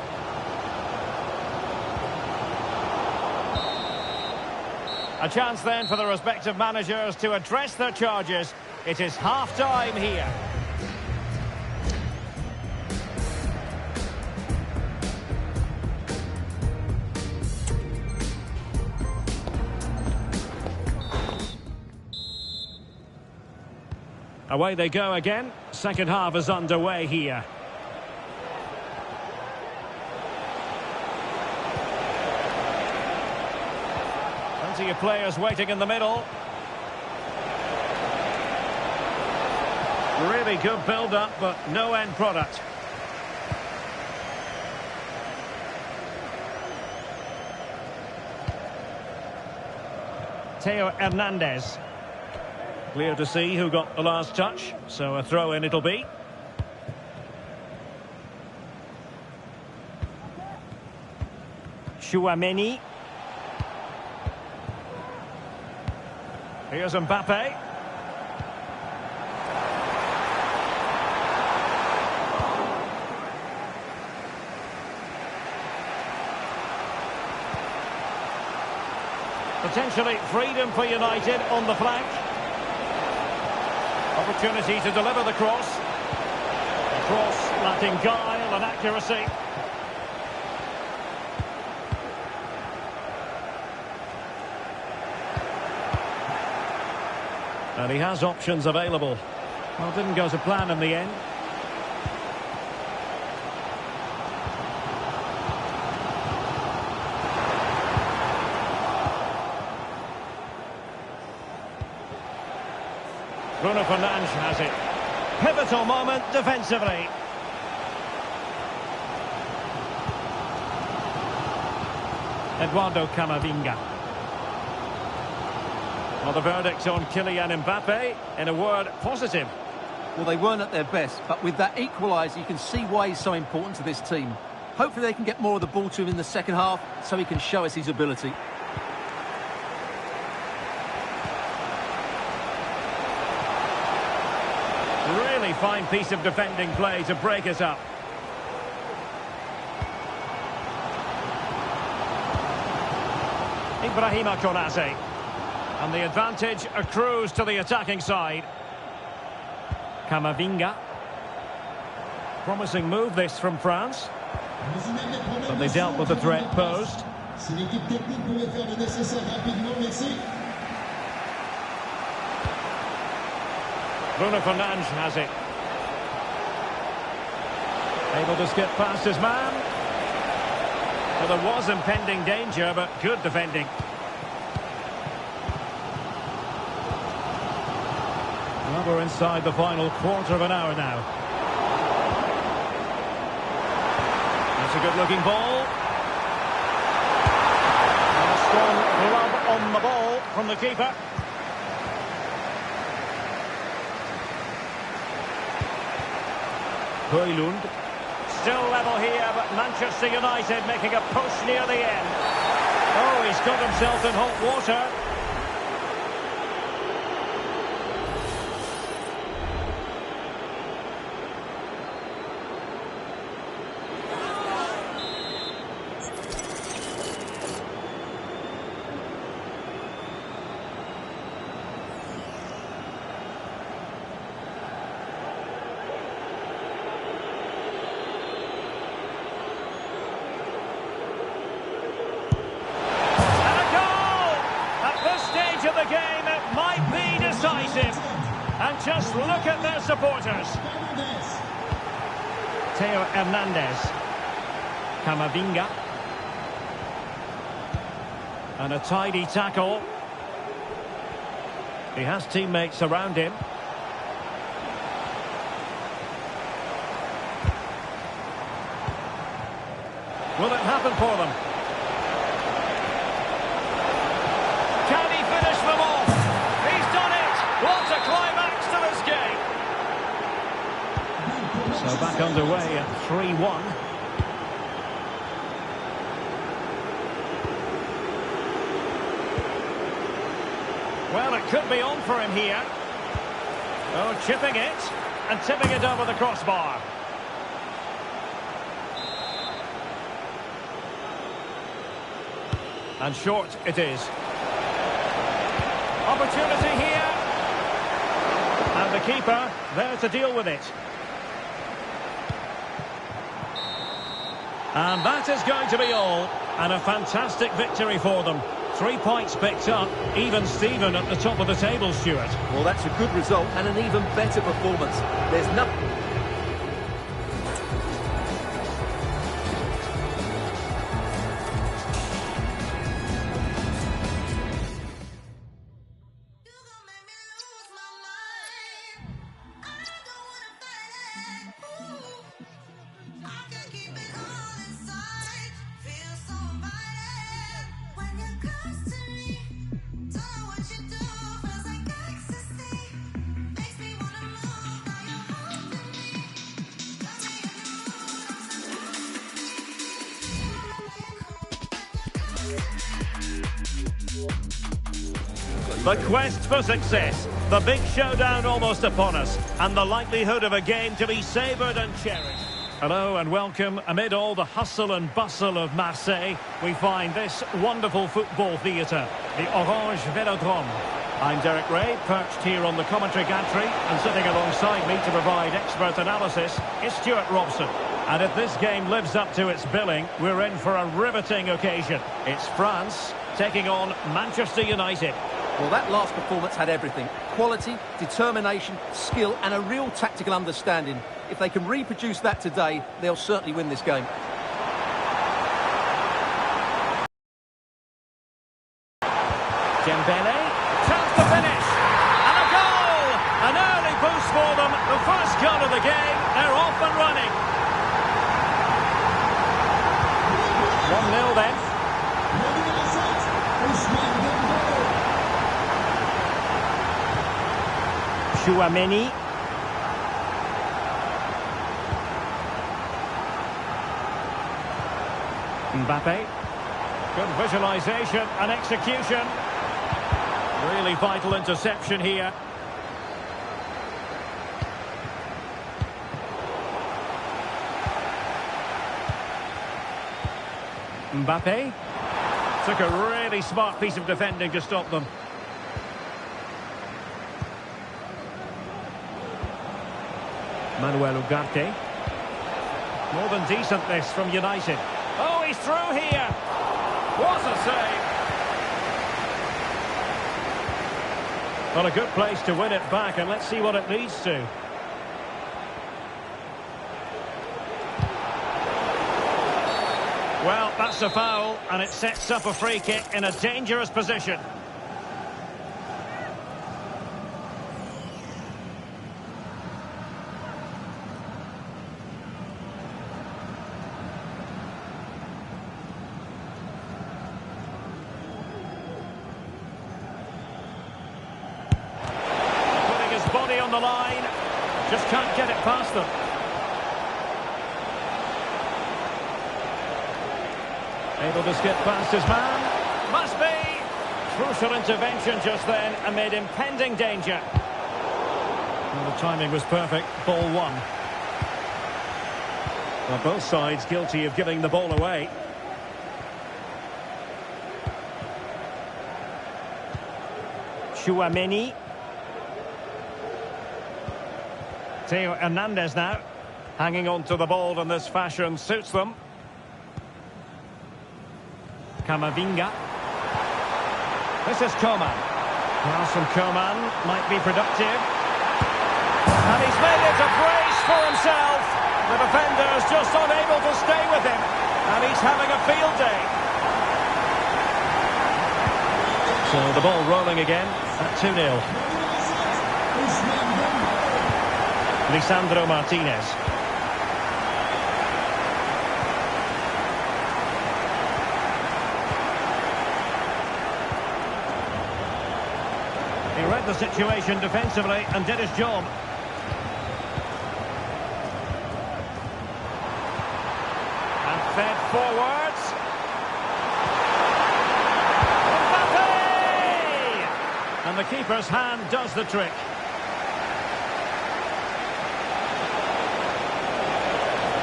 A chance then for the respective managers to address their charges. It is half-time here. Away they go again. Second half is underway here. Plenty of players waiting in the middle. Really good build-up, but no end product. Theo Hernandez. Clear to see who got the last touch, so a throw-in it'll be. Chouameni. Here's Mbappe. Potentially freedom for United on the flank. Opportunity to deliver the cross. The cross lacking guile and accuracy. And he has options available. Well, didn't go to plan in the end. Bruno Fernandes has it. Pivotal moment defensively. Eduardo Camavinga. Well, the verdict on Kylian Mbappe, in a word, positive. Well, they weren't at their best, but with that equaliser, you can see why he's so important to this team. Hopefully they can get more of the ball to him in the second half, so he can show us his ability. Really fine piece of defending play to break us up. Ibrahima Konate. And the advantage accrues to the attacking side. Camavinga. Promising move this from France. But they dealt with the threat posed. Bruno Fernandes has it. Able to skip past his man. Well, there was impending danger, but good defending. Well, we're inside the final quarter of an hour now. That's a good-looking ball. And a strong glove on the ball from the keeper. Højlund. Still level here, but Manchester United making a push near the end. Oh, he's got himself in hot water. And just look at their supporters. Theo Hernandez. Camavinga. And a tidy tackle. He has teammates around him. Will it happen for them? Can he finish them off? He's done it! What a climax to this game! So back underway at 3-1. Well, it could be on for him here. Oh, chipping it and tipping it over the crossbar. And short it is. Opportunity here. And the keeper there to deal with it. And that is going to be all. And a fantastic victory for them. 3 points picked up, even Steven at the top of the table, Stuart. Well, that's a good result and an even better performance. There's nothing... The quest for success. The big showdown almost upon us. And the likelihood of a game to be savoured and cherished. Hello and welcome. Amid all the hustle and bustle of Marseille, we find this wonderful football theatre, the Orange Velodrome. I'm Derek Ray, perched here on the commentary gantry, and sitting alongside me to provide expert analysis is Stuart Robson. And if this game lives up to its billing, we're in for a riveting occasion. It's France taking on Manchester United. Well, that last performance had everything. Quality, determination, skill and a real tactical understanding. If they can reproduce that today, they'll certainly win this game. Gbey, chance to finish. And a goal! An early boost for them. The first goal of the game. They're off and running. 1-0 then. Chouameni. Mbappe. Good visualisation and execution. Really vital interception here. Mbappe. Took a really smart piece of defending to stop them. Manuel Ugarte. More than decent this from United. Oh, he's through here. What a save. Well, a good place to win it back, and let's see what it leads to. Well, that's a foul, and it sets up a free kick in a dangerous position. Body on the line, just can't get it past them. Able to skip past his man, must be. Crucial intervention just then amid impending danger. Well, the timing was perfect, ball one. Well, both sides guilty of giving the ball away. Chouameni. Theo Hernandez now, hanging on to the ball in this fashion suits them. Camavinga. This is Coman. Well, from Coman might be productive. And he's made it a brace for himself. The defender's just unable to stay with him. And he's having a field day. So the ball rolling again at 2-0. Lisandro Martinez. He read the situation defensively and did his job. And fed forwards. Mbappe! And the keeper's hand does the trick.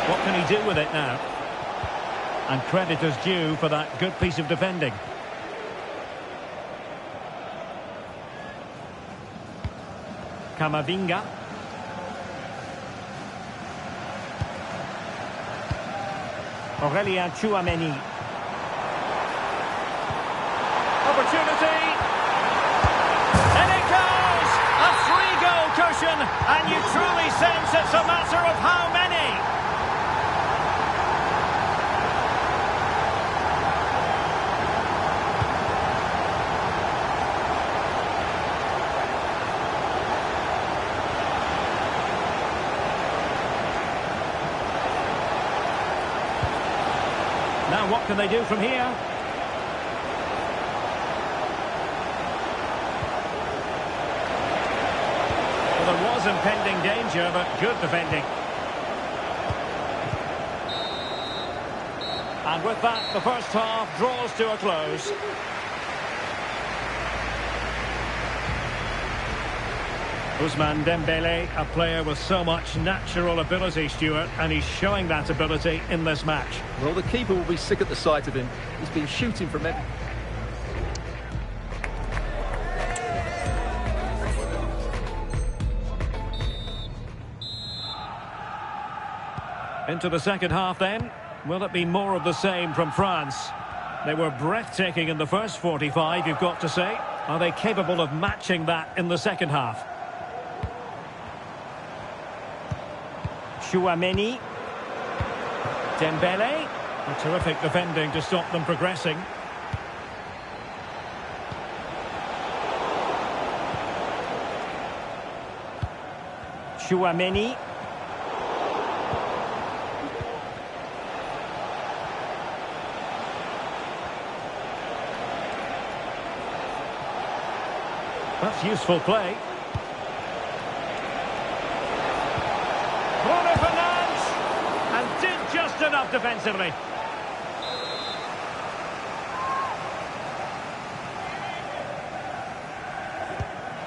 What can he do with it now? And credit is due for that good piece of defending. Camavinga. Aurélien Chouameni. Opportunity. And it goes! A three-goal cushion, and you truly sense it's a matter of how many. Now what can they do from here? Well, there was impending danger, but good defending. And with that, the first half draws to a close. Ousmane Dembele, a player with so much natural ability, Stuart, and he's showing that ability in this match. Well, the keeper will be sick at the sight of him. He's been shooting from it. Into the second half then. Will it be more of the same from France? They were breathtaking in the first 45, you've got to say. Are they capable of matching that in the second half? Chouameni. Dembele. A terrific defending to stop them progressing. Chouameni. That's useful play. Bruno Fernandes, and did just enough defensively.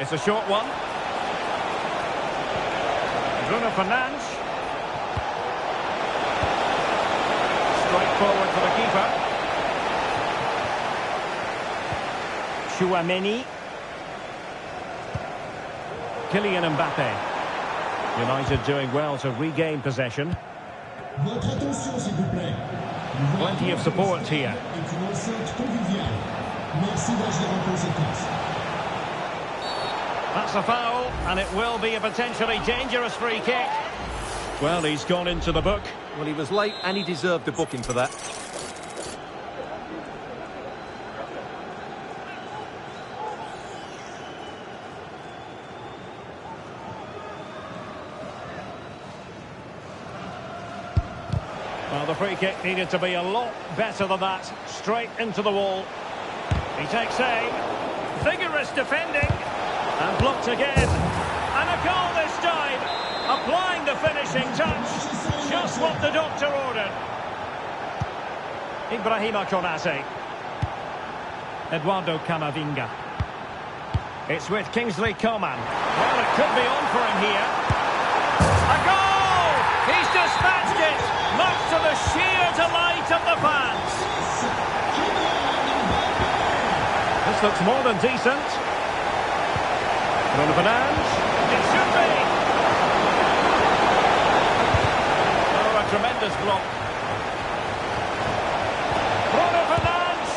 It's a short one. Bruno Fernandes. Straight forward for the keeper. Chouameni. Kylian Mbappe. United doing well to regain possession. Plenty of support here. That's a foul, and it will be a potentially dangerous free kick. Well, he's gone into the book. Well, he was late and he deserved a booking for that. Well, the free kick needed to be a lot better than that. Straight into the wall. He takes aim. Vigorous defending. And blocked again. And a goal this time. Applying the finishing touch. Just what the doctor ordered. Ibrahima Konate. Eduardo Camavinga. It's with Kingsley Coman. Well, it could be on for him here. A goal! He's dispatched it! Much to the sheer delight of the fans. This looks more than decent. Bruno Fernandes. It should be. Oh, a tremendous block. Bruno Fernandes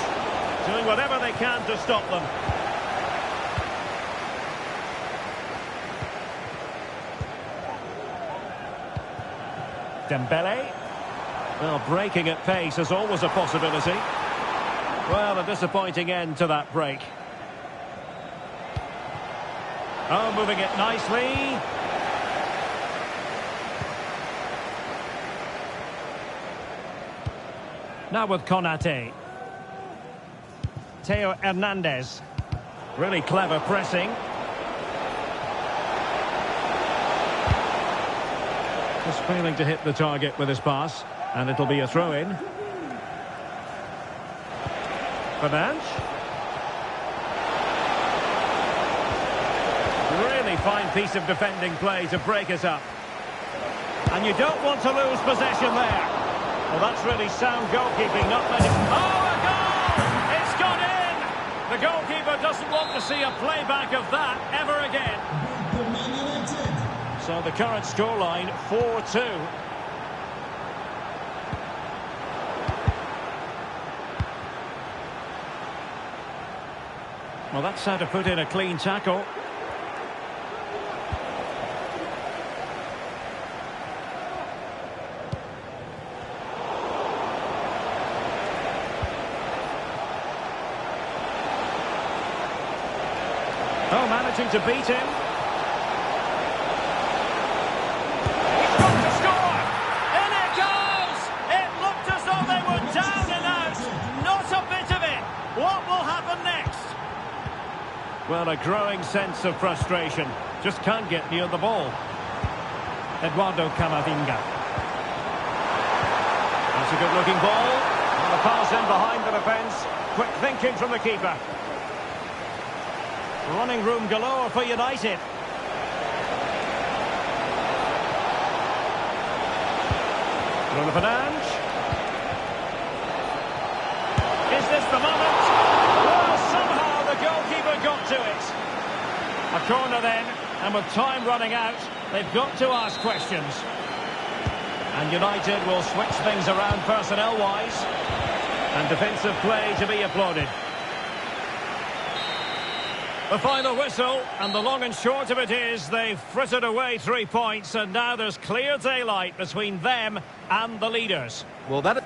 doing whatever they can to stop them. Dembele. Well, breaking at pace is always a possibility. Well, a disappointing end to that break. Oh, moving it nicely. Now with Konate. Theo Hernandez. Really clever pressing. Just failing to hit the target with his pass. And it'll be a throw-in. Fernandes. Really fine piece of defending play to break us up. And you don't want to lose possession there. Well, that's really sound goalkeeping, not letting... Oh, a goal! It's gone in! The goalkeeper doesn't want to see a playback of that ever again. So the current scoreline, 4-2. Well, that's how to put in a clean tackle. Oh, managing to beat him. He's got to score! In it goes! It looked as though they were down and out. Not a bit of it. What will happen next? Well, a growing sense of frustration. Just can't get near the ball. Eduardo Camavinga. That's a good-looking ball. And the pass in behind the defence. Quick thinking from the keeper. Running room galore for United. Bruno Fernandes. Is this the moment? Well, somehow the goalkeeper got to it. A corner then, and with time running out, they've got to ask questions. And United will switch things around personnel-wise. And defensive play to be applauded. The final whistle, and the long and short of it is they've frittered away 3 points, and now there's clear daylight between them and the leaders. Well, that...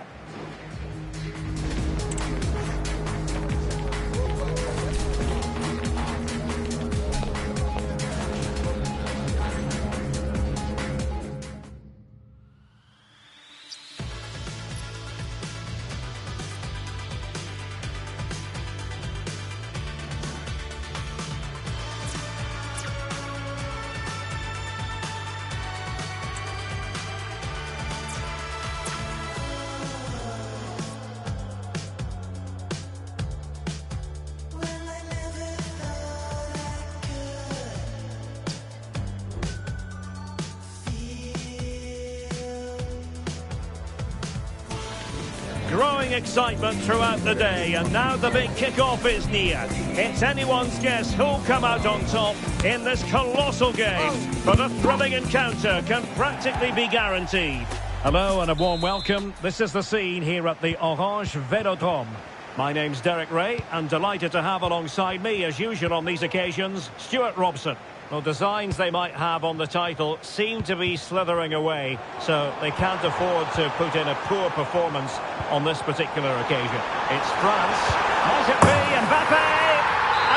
Growing excitement throughout the day, and now the big kick-off is near. It's anyone's guess who'll come out on top in this colossal game, but a thrilling encounter can practically be guaranteed. Hello and a warm welcome. This is the scene here at the Orange Velodrome. My name's Derek Ray, and delighted to have alongside me, as usual on these occasions, Stuart Robson. Well, designs they might have on the title seem to be slithering away, so they can't afford to put in a poor performance on this particular occasion. It's France. Might it be Mbappe?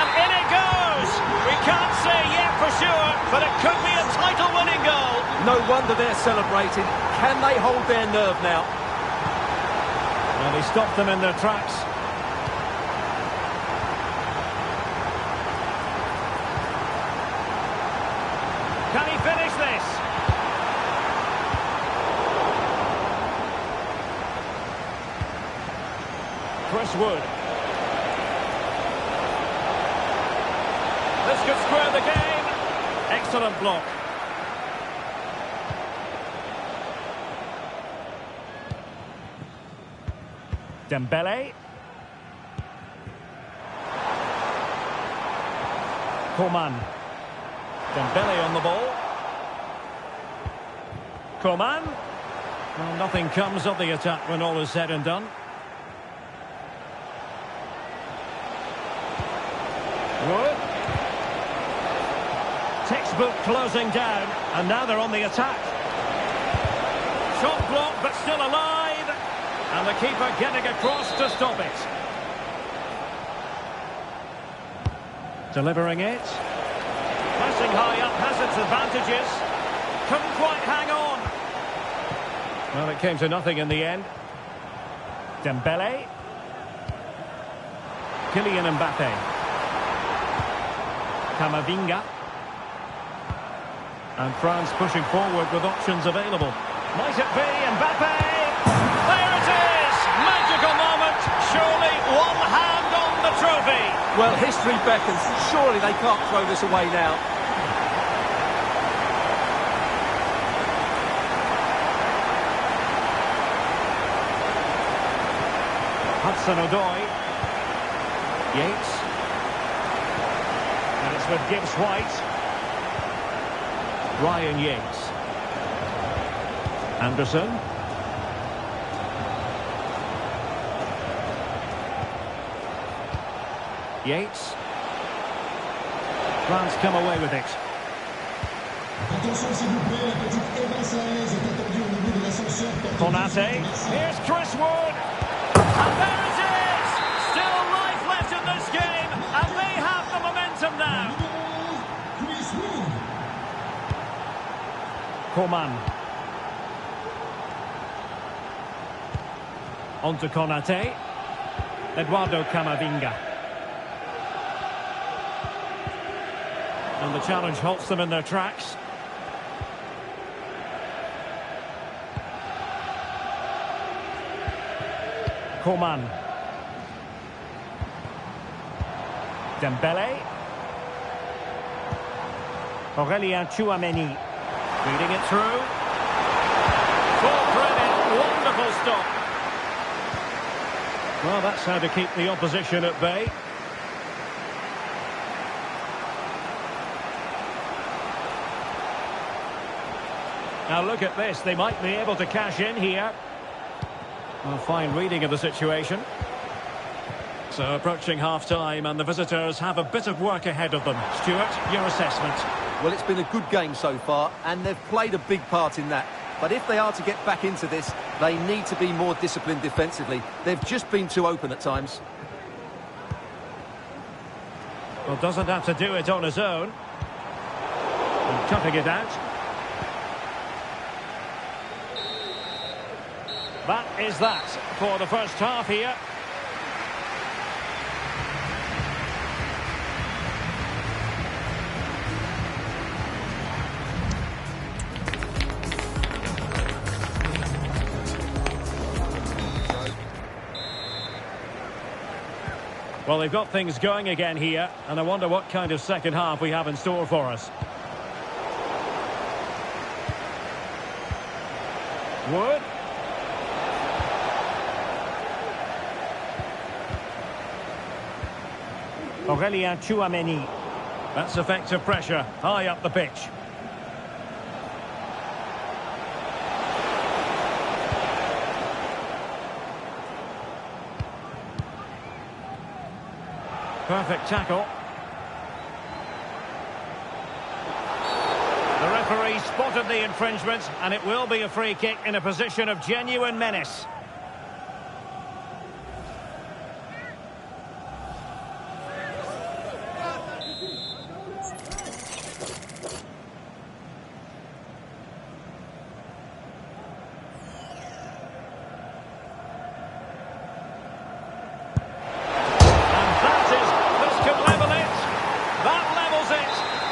And in it goes! We can't say yet for sure, but it could be a title-winning goal. No wonder they're celebrating. Can they hold their nerve now? Well, he stopped them in their tracks. Can he finish this? Chris Wood. This could square the game. Excellent block. Dembele. Coman. Dembele on the ball. Coman. Well, nothing comes of the attack when all is said and done. Wood. Textbook closing down, and now they're on the attack. Shot blocked, but still alive. And the keeper getting across to stop it. Delivering it. Pressing high up has its advantages. Couldn't quite hang on. Well, it came to nothing in the end. Dembele. Kylian Mbappe. Camavinga. And France pushing forward with options available. Might it be Mbappe? There it is! Magical moment. Surely one hand on the trophy. Well, history beckons. Surely they can't throw this away now. Hudson-Odoi. Yates. And it's with Gibbs-White. Ryan Yates. Anderson. Yates. France come away with it. Konate. Here's Chris Wood. And there it is! Still life left in this game, and they have the momentum now. Coman. On to Konate. Eduardo Camavinga. And the challenge halts them in their tracks. Coman. Dembele. Aurélien Tchouameni. Feeding it through. Full credit. full stop. Well, that's how to keep the opposition at bay. Now look at this, they might be able to cash in here. A fine reading of the situation. So approaching half-time and the visitors have a bit of work ahead of them. Stuart, your assessment? Well, it's been a good game so far, and they've played a big part in that. But if they are to get back into this, they need to be more disciplined defensively. They've just been too open at times. Well, doesn't have to do it on his own. And cutting it out. That is that for the first half here. Well, they've got things going again here, and I wonder what kind of second half we have in store for us. Wood. Aurelien Tchouameni. That's effective pressure, high up the pitch. Perfect tackle. The referee spotted the infringement, and it will be a free kick in a position of genuine menace.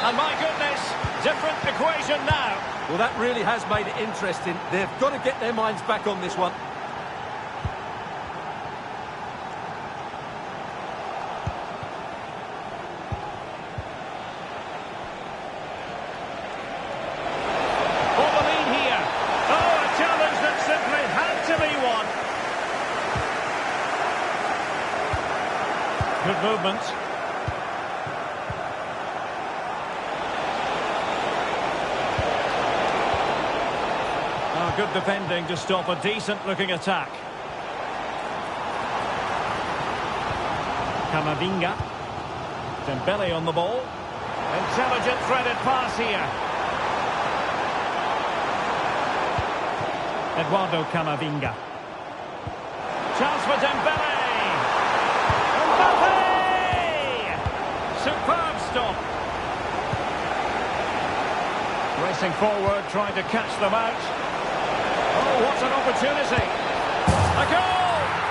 And my goodness, different equation now. Well, that really has made it interesting. They've got to get their minds back on this one. For the lead here. Oh, a challenge that simply had to be won. Good movement. Good defending to stop a decent-looking attack. Camavinga. Dembele on the ball. Intelligent threaded pass here. Eduardo Camavinga. Chance for Dembele. Mbappe! Superb stop. Racing forward, trying to catch them out. Oh, what an opportunity. A goal!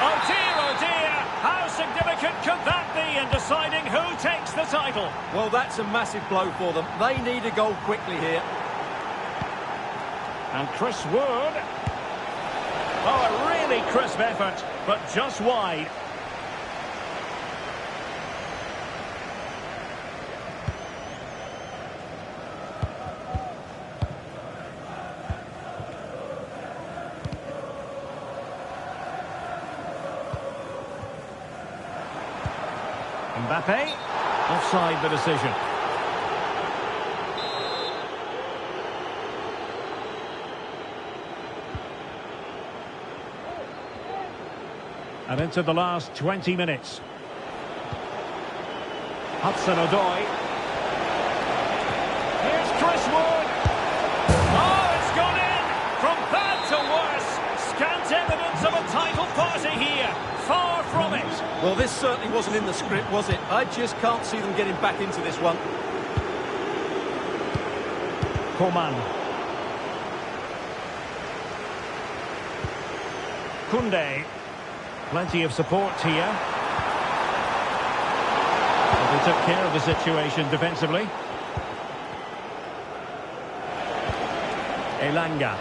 Oh dear, how significant could that be in deciding who takes the title? Well, that's a massive blow for them. They need a goal quickly here. And Chris Wood. Oh, a really crisp effort, but just wide. Mbappe, offside the decision. And into the last 20 minutes. Hudson-Odoi. Here's Chris Wood. Oh, it's gone in! From bad to worse. Scant evidence of a title party here. Far from it. Well, this certainly wasn't in the script, was it? I just can't see them getting back into this one. Coman. Koundé. Plenty of support here. But they took care of the situation defensively. Elanga.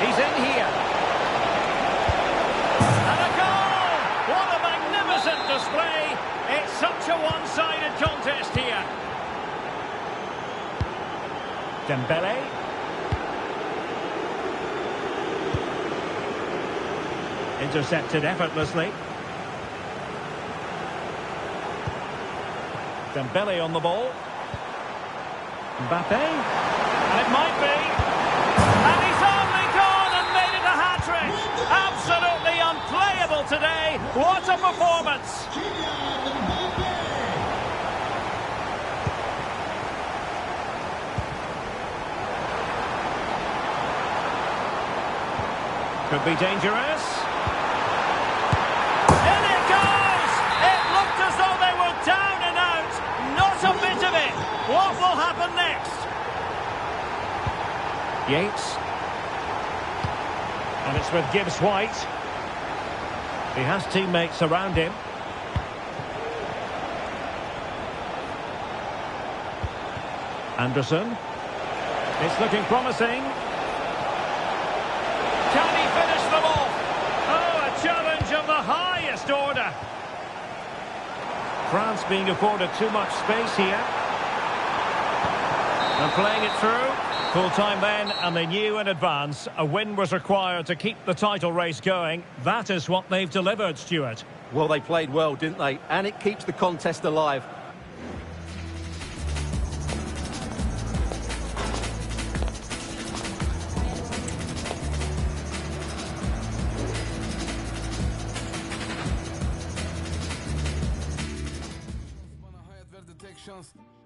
He's in here. And a goal! What a magnificent display! It's such a one-sided contest here. Dembele. Intercepted effortlessly. Dembele on the ball. Mbappe. And it might be. And he's only gone and made it a hat-trick. Absolutely unplayable today. What a performance. Could be dangerous. In it goes! It looked as though they were down and out. Not a bit of it. What will happen next? Yates. And it's with Gibbs White. He has teammates around him. Anderson. It's looking promising. Can he finish the ball? Oh, a challenge of the highest order. France being afforded too much space here. And playing it through. Full time then, and they knew in advance a win was required to keep the title race going. That is what they've delivered, Stuart. Well, they played well, didn't they? And it keeps the contest alive.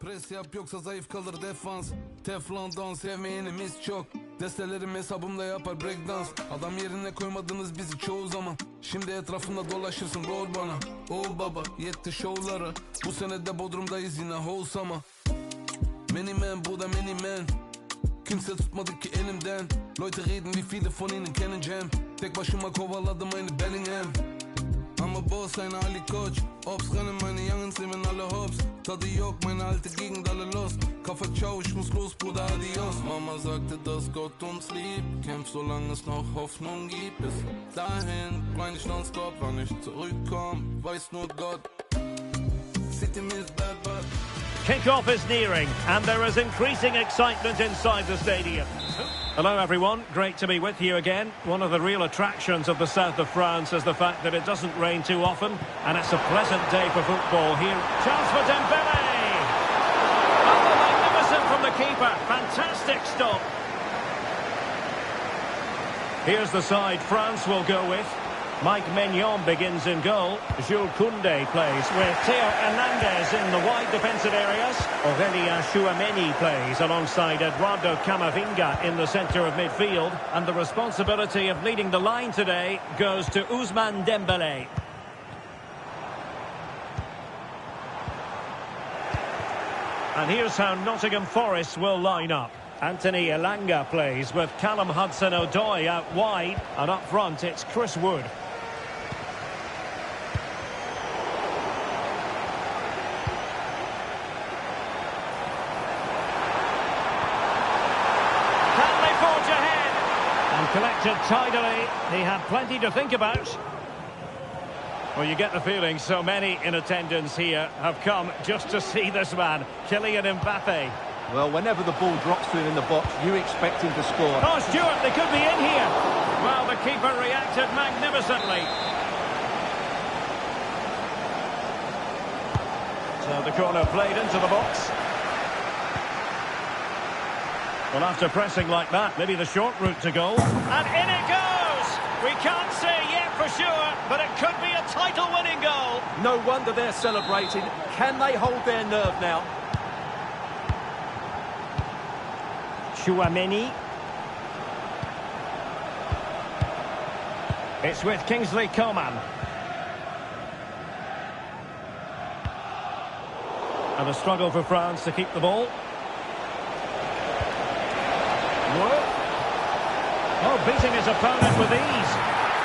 Pres yap yoksa zayıf kalır defans. Teflondan sevmeyenimiz çok. Destelerim hesabımda yapar breakdance. Adam yerine koymadınız bizi çoğu zaman. Şimdi etrafımda dolaşırsın rol bana. Oh baba yetti şovlara. Bu sene de Bodrum'dayız yine wholesome. Many man bu da many man. Kimse tutmadı ki elimden. Leute reden wie viele von ihnen kennen Jam. Tek başıma kovaladım aynı Bellingham. Ama boss aynı Ali Koç. Ops rennen meine Youngens nehmen alle hops. Tadı yok meine alte Gegend alle los. Kafa ciao ich muss los Bruder adios. Mama sagte dass Gott uns liebt. Kämpf solange es noch Hoffnung gibt. Bis dahin grind ich nonstop. Wann ich zurückkomm weiß nur Gott. City is bad but Kick-off is nearing and there is increasing excitement inside the stadium. Hello everyone, great to be with you again. One of the real attractions of the south of France is the fact that it doesn't rain too often and it's a pleasant day for football here. Chance for Dembele! Oh, magnificent from the keeper, fantastic stop. Here's the side France will go with. Mike Maignan begins in goal. Jules Koundé plays with Theo Hernandez in the wide defensive areas. Aurélien Tchouameni plays alongside Eduardo Camavinga in the centre of midfield. And the responsibility of leading the line today goes to Ousmane Dembélé. And here's how Nottingham Forest will line up. Anthony Elanga plays with Callum Hudson-Odoi out wide. And up front it's Chris Wood. Collected tidily. He had plenty to think about. Well, you get the feeling so many in attendance here have come just to see this man, Kylian Mbappe. Well, whenever the ball drops to him in the box, you expect him to score. Oh, Stuart, they could be in here. Well, the keeper reacted magnificently. So the corner played into the box. Well, after pressing like that, maybe the short route to goal. And in it goes! We can't say yet for sure, but it could be a title-winning goal. No wonder they're celebrating. Can they hold their nerve now? Tchouameni. It's with Kingsley Coman. And a struggle for France to keep the ball. Oh, beating his opponent with ease.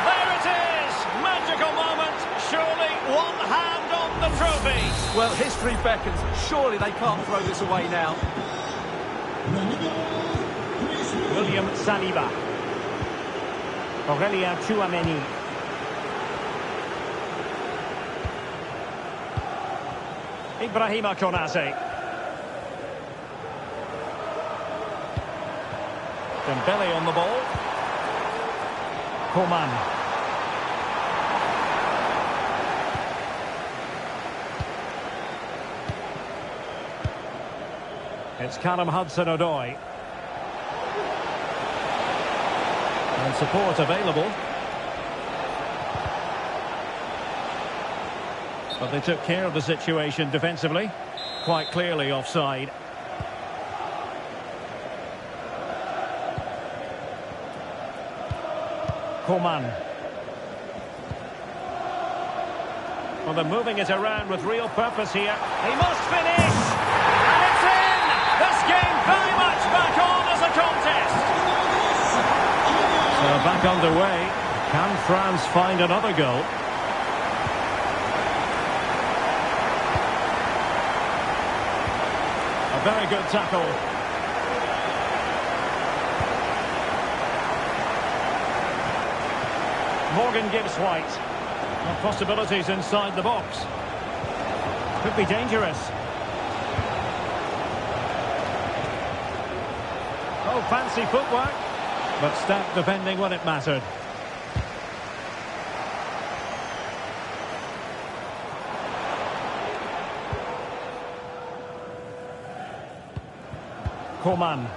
There it is! Magical moment. Surely one hand on the trophy. Well, history beckons. Surely they can't throw this away now. William Saliba. Aurélien Tchouameni. Ibrahima Konate. Dembele on the ball. Coman. It's Callum Hudson-Odoi. And support available. But they took care of the situation defensively. Quite clearly offside. Coman. Well, they're moving it around with real purpose here. He must finish! And it's in! This game very much back on as a contest. So back underway. Can France find another goal? A very good tackle. Morgan Gibbs White. No possibilities inside the box. Could be dangerous. Oh, fancy footwork. But stat defending when it mattered. Coman.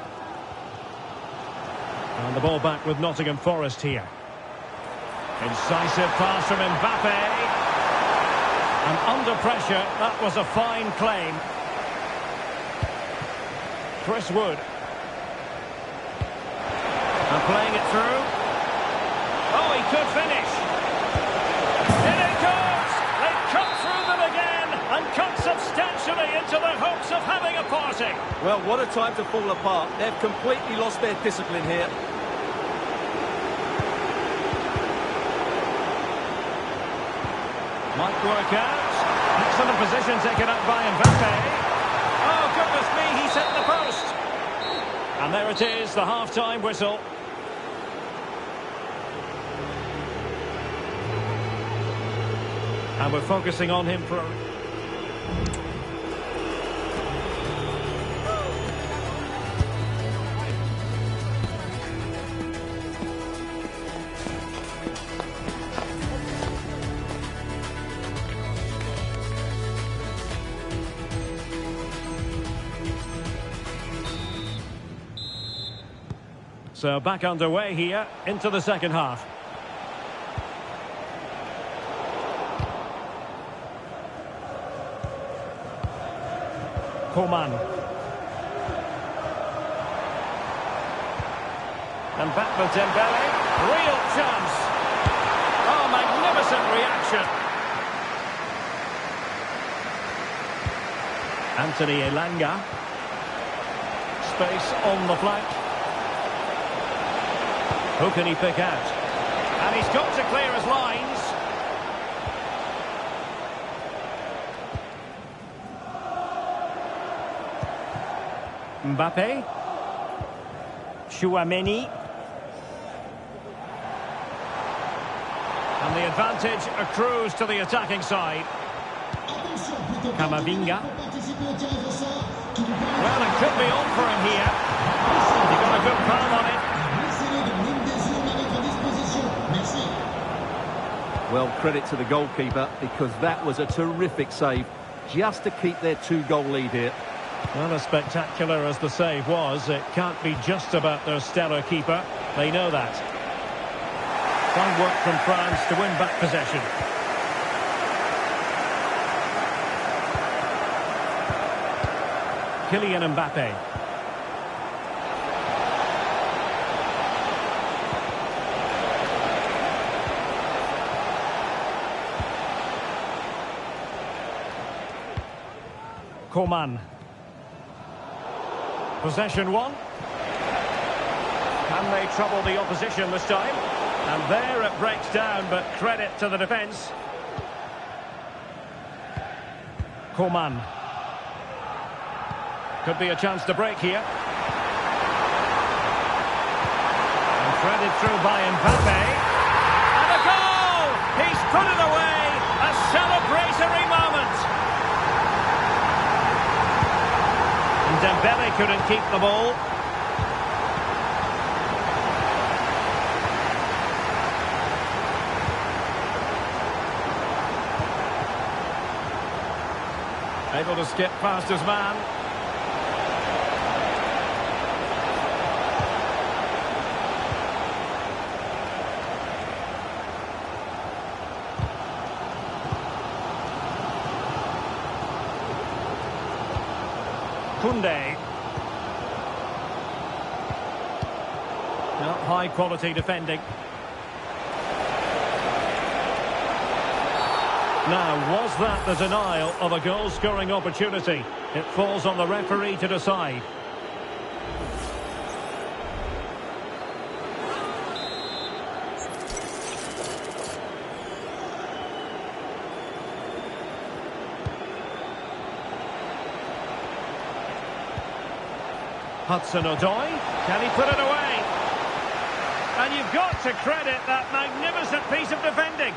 And the ball back with Nottingham Forest here. Incisive pass from Mbappe. And under pressure, that was a fine claim. Chris Wood. And playing it through. Oh, he could finish. In it goes! They've cut through them again and cut substantially into their hopes of having a party. Well, what a time to fall apart. They've completely lost their discipline here. Might work out. Excellent position taken up by Mbappe. Oh, goodness me, he's hit the post. And there it is, the half-time whistle. And we're focusing on him for... So back underway here into the second half. Coman. And back with Dembele. Real chance. Oh, magnificent reaction. Anthony Elanga. Space on the flank. Who can he pick out? And he's got to clear his lines. Mbappe. Chouameni. And the advantage accrues to the attacking side. Camavinga. Well, it could be on for him here. He got a good palm on it. Well, credit to the goalkeeper, because that was a terrific save, just to keep their 2-goal lead here. Well, as spectacular as the save was, it can't be just about their stellar keeper. They know that. Fine work from France to win back possession. Kylian Mbappe. Coman. Possession one. Can they trouble the opposition this time? And there it breaks down, but credit to the defence. Coman. Could be a chance to break here. And threaded through by Mbappe. And a goal! He's put it away! A celebratory moment! And Dembele couldn't keep the ball. Able to skip past his man. Koundé. High quality defending. Now, was that the denial of a goal-scoring opportunity? It falls on the referee to decide. Hudson-Odoi, can he put it away? And you've got to credit that magnificent piece of defending.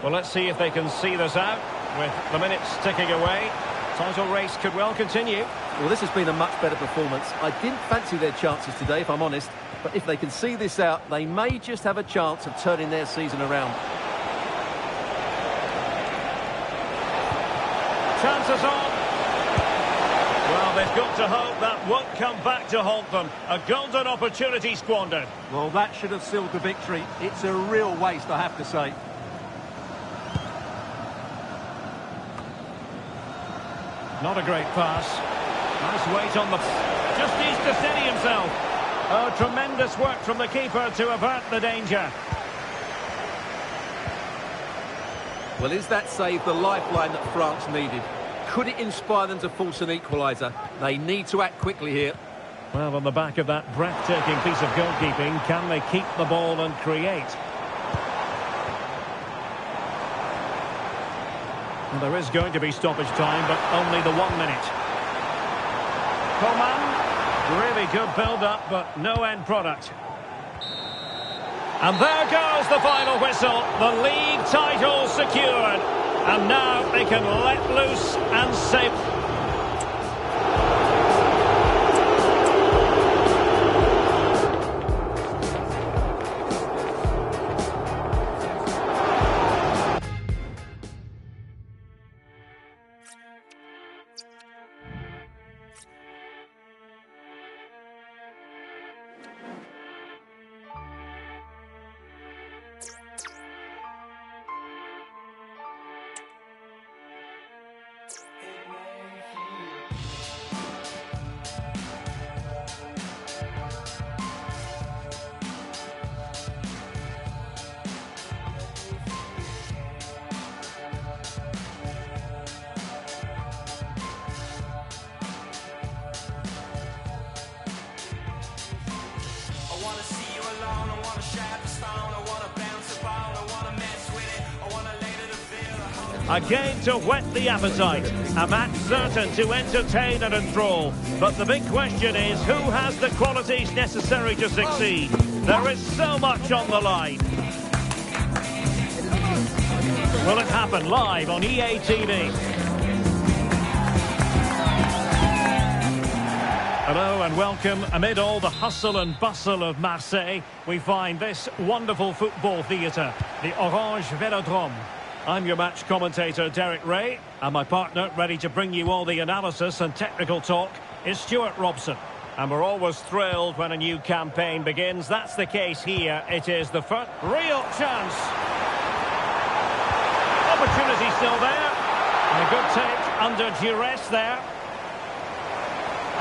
Well, let's see if they can see this out with the minutes ticking away. Title race could well continue. Well, this has been a much better performance. I didn't fancy their chances today, if I'm honest. But if they can see this out, they may just have a chance of turning their season around. Chances on. Well, they've got to hope that won't come back to haunt them. A golden opportunity squandered. Well, that should have sealed the victory. It's a real waste, I have to say. Not a great pass. Nice weight on the... Just needs to steady himself. Oh, tremendous work from the keeper to avert the danger. Well, is that save the lifeline that France needed? Could it inspire them to force an equaliser? They need to act quickly here. Well, on the back of that breathtaking piece of goalkeeping, can they keep the ball and create? Well, there is going to be stoppage time, but only the 1 minute. Coman, really good build-up, but no end product. And there goes the final whistle. The league title secured. And now they can let loose and save. Again to whet the appetite. A match certain to entertain and enthrall. But the big question is, who has the qualities necessary to succeed? There is so much on the line. Will it happen live on EA TV? Hello and welcome. Amid all the hustle and bustle of Marseille, we find this wonderful football theatre, the Orange Velodrome. I'm your match commentator, Derek Ray, and my partner, ready to bring you all the analysis and technical talk, is Stuart Robson. And we're always thrilled when a new campaign begins. That's the case here. It is the first real chance. Opportunity still there. And a good take under duress there.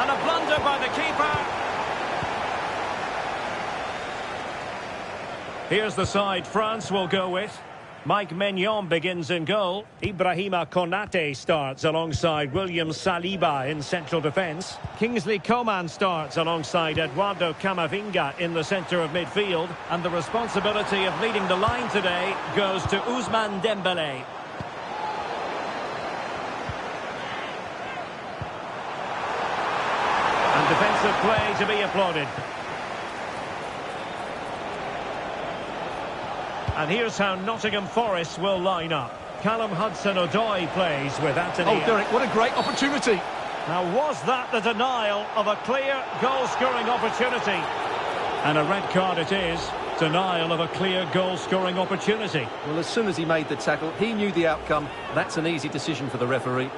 And a blunder by the keeper. Here's the side France will go with. Mike Maignan begins in goal. Ibrahima Konate starts alongside William Saliba in central defence. Kingsley Coman starts alongside Eduardo Camavinga in the centre of midfield. And the responsibility of leading the line today goes to Ousmane Dembélé. And defensive play to be applauded. And here's how Nottingham Forest will line up. Callum Hudson-Odoi plays with Anthony. Oh, Derek, what a great opportunity. Now, was that the denial of a clear goal-scoring opportunity? And a red card it is. Denial of a clear goal-scoring opportunity. Well, as soon as he made the tackle, he knew the outcome. That's an easy decision for the referee.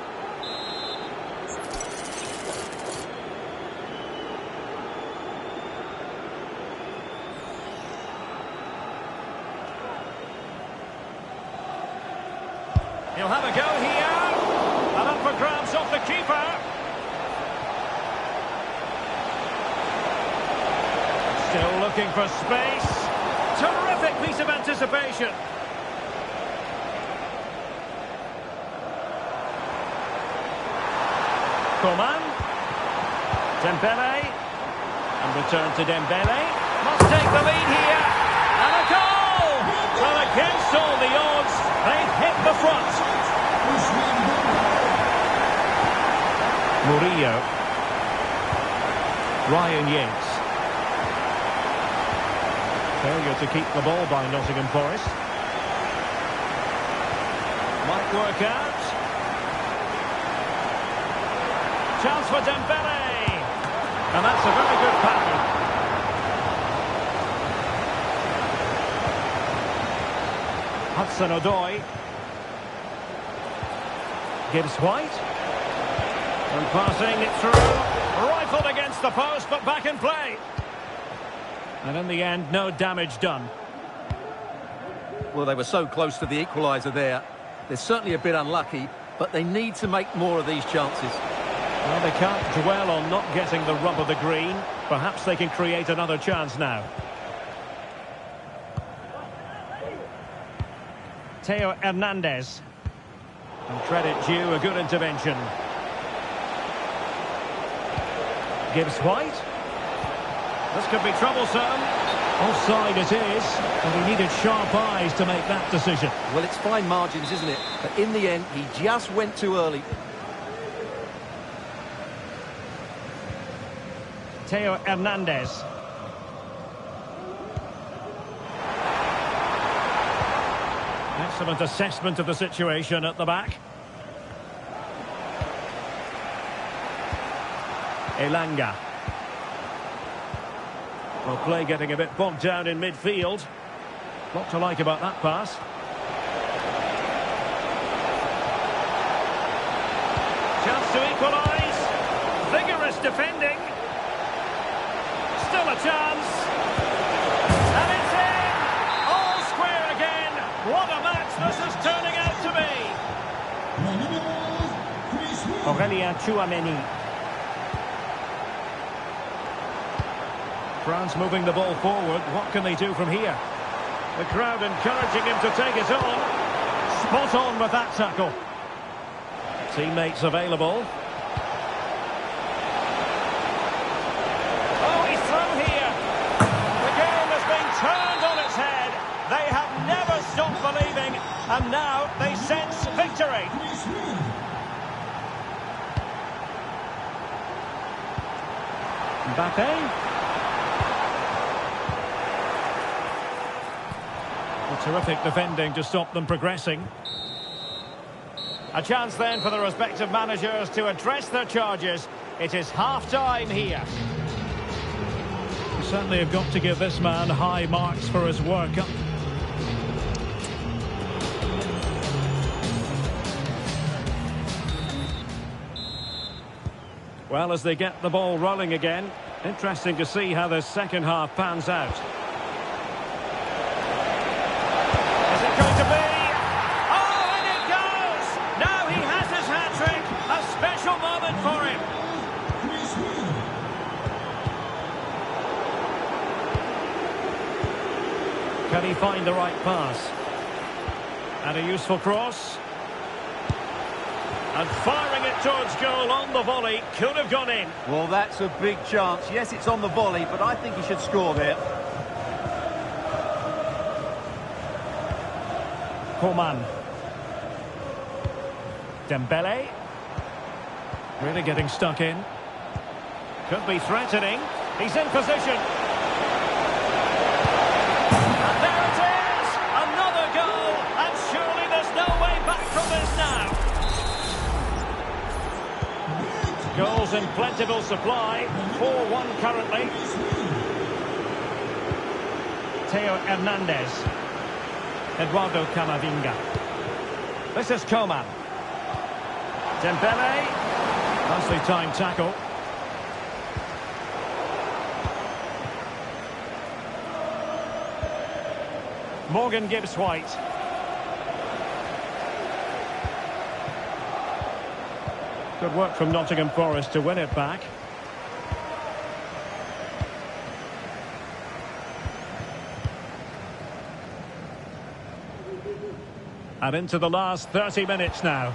He'll have a go here. And a up for grabs off the keeper. Still looking for space. Terrific piece of anticipation. Coman. Dembele. And return to Dembele. Must take the lead here. And a goal! Well, against all the odds, they've hit the front. Murillo. Ryan Yates. Failure to keep the ball by Nottingham Forest. Might work out. Chance for Dembele. And that's a very good pattern. Hudson-Odoi. Gibbs White. And passing it through. Rifled against the post, but back in play. And in the end, no damage done. Well, they were so close to the equaliser there. They're certainly a bit unlucky, but they need to make more of these chances. Well, they can't dwell on not getting the rub of the green. Perhaps they can create another chance now. Theo Hernandez. And credit due, a good intervention. Gibbs White. This could be troublesome. Offside it is, and he needed sharp eyes to make that decision. Well, it's fine margins, isn't it? But in the end, he just went too early. Theo Hernandez. Excellent assessment of the situation at the back. Elanga. Well, play getting a bit bogged down in midfield. Lot to like about that pass. Chance to equalise. Vigorous defending. Still a chance. And it's in! All square again. What a match this is turning out to be. Aurélien Tchouaméni. France moving the ball forward. What can they do from here? The crowd encouraging him to take it on. Spot on with that tackle. Teammates available. Oh, he's through here. The game has been turned on its head. They have never stopped believing, and now they sense victory. Mbappe. Terrific defending to stop them progressing. A chance then for the respective managers to address their charges. It is half-time here. You certainly have got to give this man high marks for his work. Well, as they get the ball rolling again, interesting to see how the second half pans out. Can he find the right pass? And a useful cross. And firing it towards goal on the volley. Could have gone in. Well, that's a big chance. Yes, it's on the volley, but I think he should score there. Coman. Dembele. Really getting stuck in. Could be threatening. He's in position. And there it is! Another goal! And surely there's no way back from this now. Goals in plentiful supply. 4-1 currently. Theo Hernandez. Eduardo Camavinga. This is Coman. Dembele. Nicely timed tackle. Morgan Gibbs White. Good work from Nottingham Forest to win it back. And into the last 30 minutes now.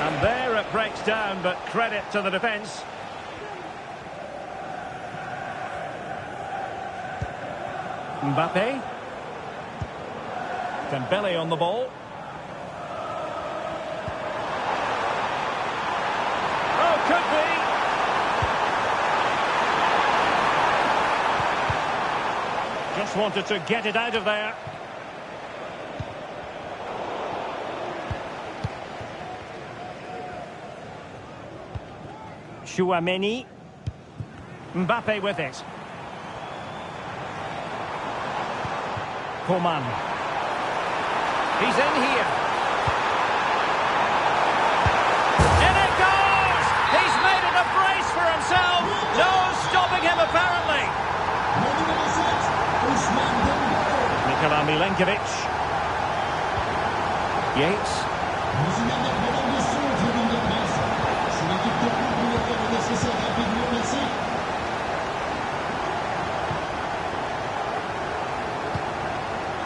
And there it breaks down, but credit to the defence. Mbappe. Dembele on the ball. Oh, could be. Just wanted to get it out of there. Chouameni. Mbappe with it. Coman. He's in here. In it goes! He's made it a brace for himself. No stopping him, apparently. Nikola Milenkovic. Yates.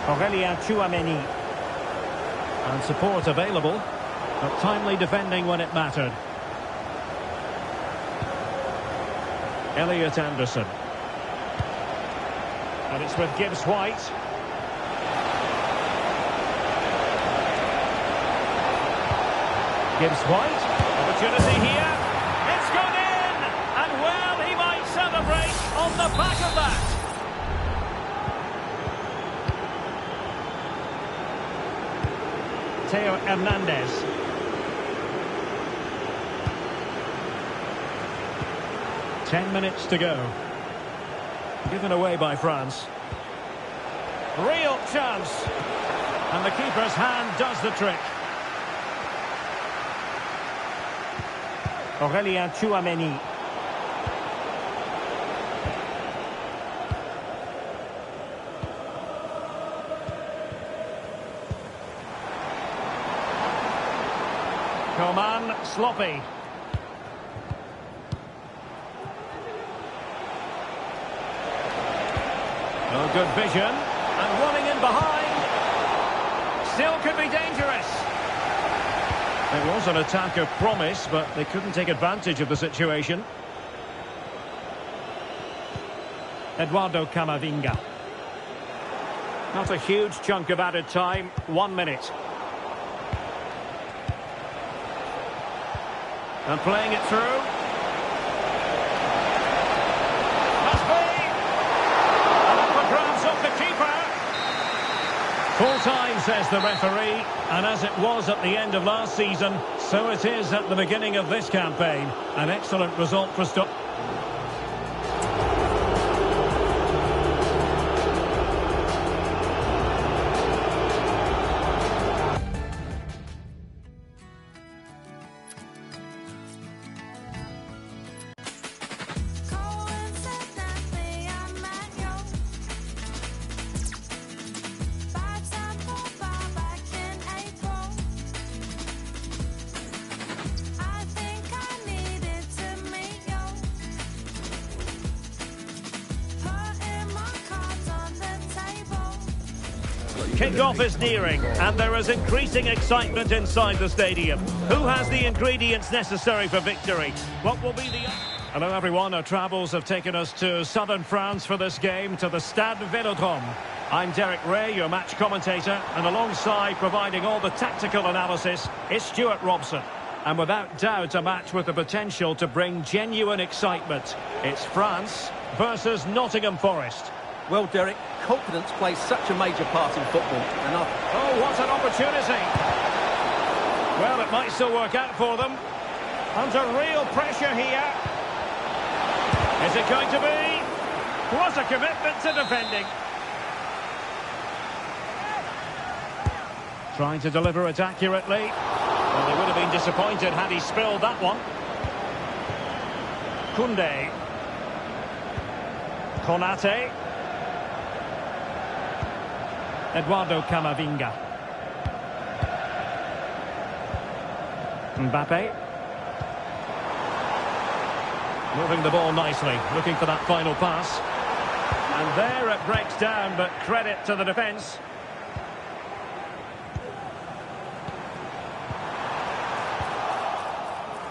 Aurelien Chouameni. And support available, but timely defending when it mattered. Elliot Anderson. And it's with Gibbs White. Gibbs White. Opportunity here. It's gone in! And well, he might celebrate on the back of that. Theo Hernandez. Ten minutes to go. Given away by France. Real chance. And the keeper's hand does the trick. Aurelien Chouameni. Coman, sloppy. Oh, good vision. And running in behind. Still could be dangerous. It was an attack of promise, but they couldn't take advantage of the situation. Eduardo Camavinga. Not a huge chunk of added time. 1 minute. And playing it through. Must be. And up for grabs off the keeper. Full time, says the referee. And as it was at the end of last season, so it is at the beginning of this campaign. An excellent result for Stoke. Kick-off is nearing, and there is increasing excitement inside the stadium. Who has the ingredients necessary for victory? What will be the... Hello everyone, our travels have taken us to southern France for this game, to the Stade Vélodrome. I'm Derek Ray, your match commentator, and alongside providing all the tactical analysis is Stuart Robson. And without doubt, a match with the potential to bring genuine excitement. It's France versus Nottingham Forest. Well, Derek, confidence plays such a major part in football. And oh, what an opportunity! Well, it might still work out for them. Under real pressure here. Is it going to be? What a commitment to defending. Trying to deliver it accurately. Well, they would have been disappointed had he spilled that one. Koundé. Konate. Eduardo Camavinga. Mbappe. Moving the ball nicely, looking for that final pass. And there it breaks down, but credit to the defence.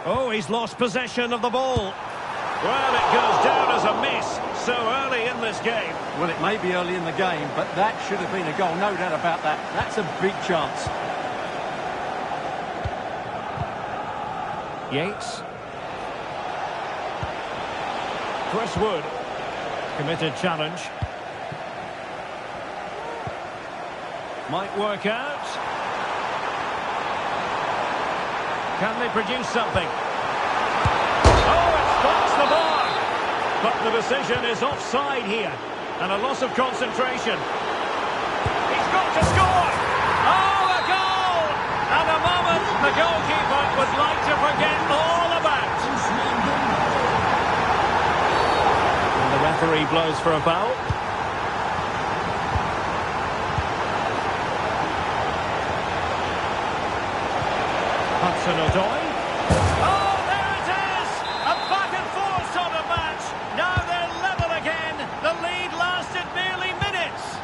Oh, he's lost possession of the ball. Well, it goes down as a miss so early in this game. Well, it may be early in the game, but that should have been a goal, no doubt about that. That's a big chance. Yates. Chris Wood. Committed challenge. Might work out. Can they produce something? Oh, it stops the bar! But the decision is offside here. And a loss of concentration. He's got to score! Oh, a goal! And a moment the goalkeeper would like to forget all about. And the referee blows for a foul. Hudson-Odoi. Oh, there it is! A back and forth sort of match. Now they're level again. The lead lasted merely minutes.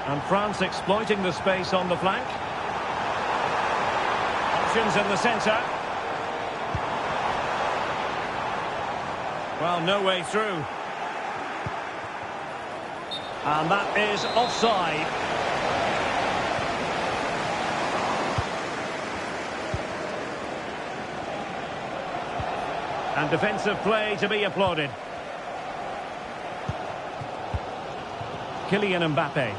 And France exploiting the space on the flank. Options in the centre. Well, no way through. And that is offside. And defensive play to be applauded. Kylian Mbappe.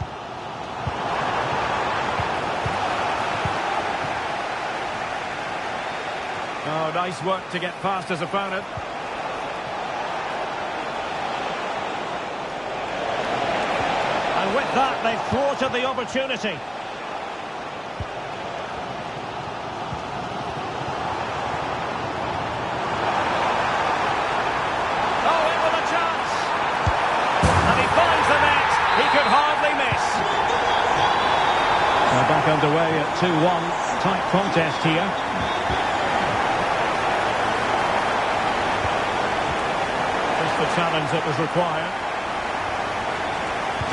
Oh, nice work to get past his opponent. And with that, they've thwarted the opportunity. Back underway at 2-1. Tight contest here. Just the challenge that was required.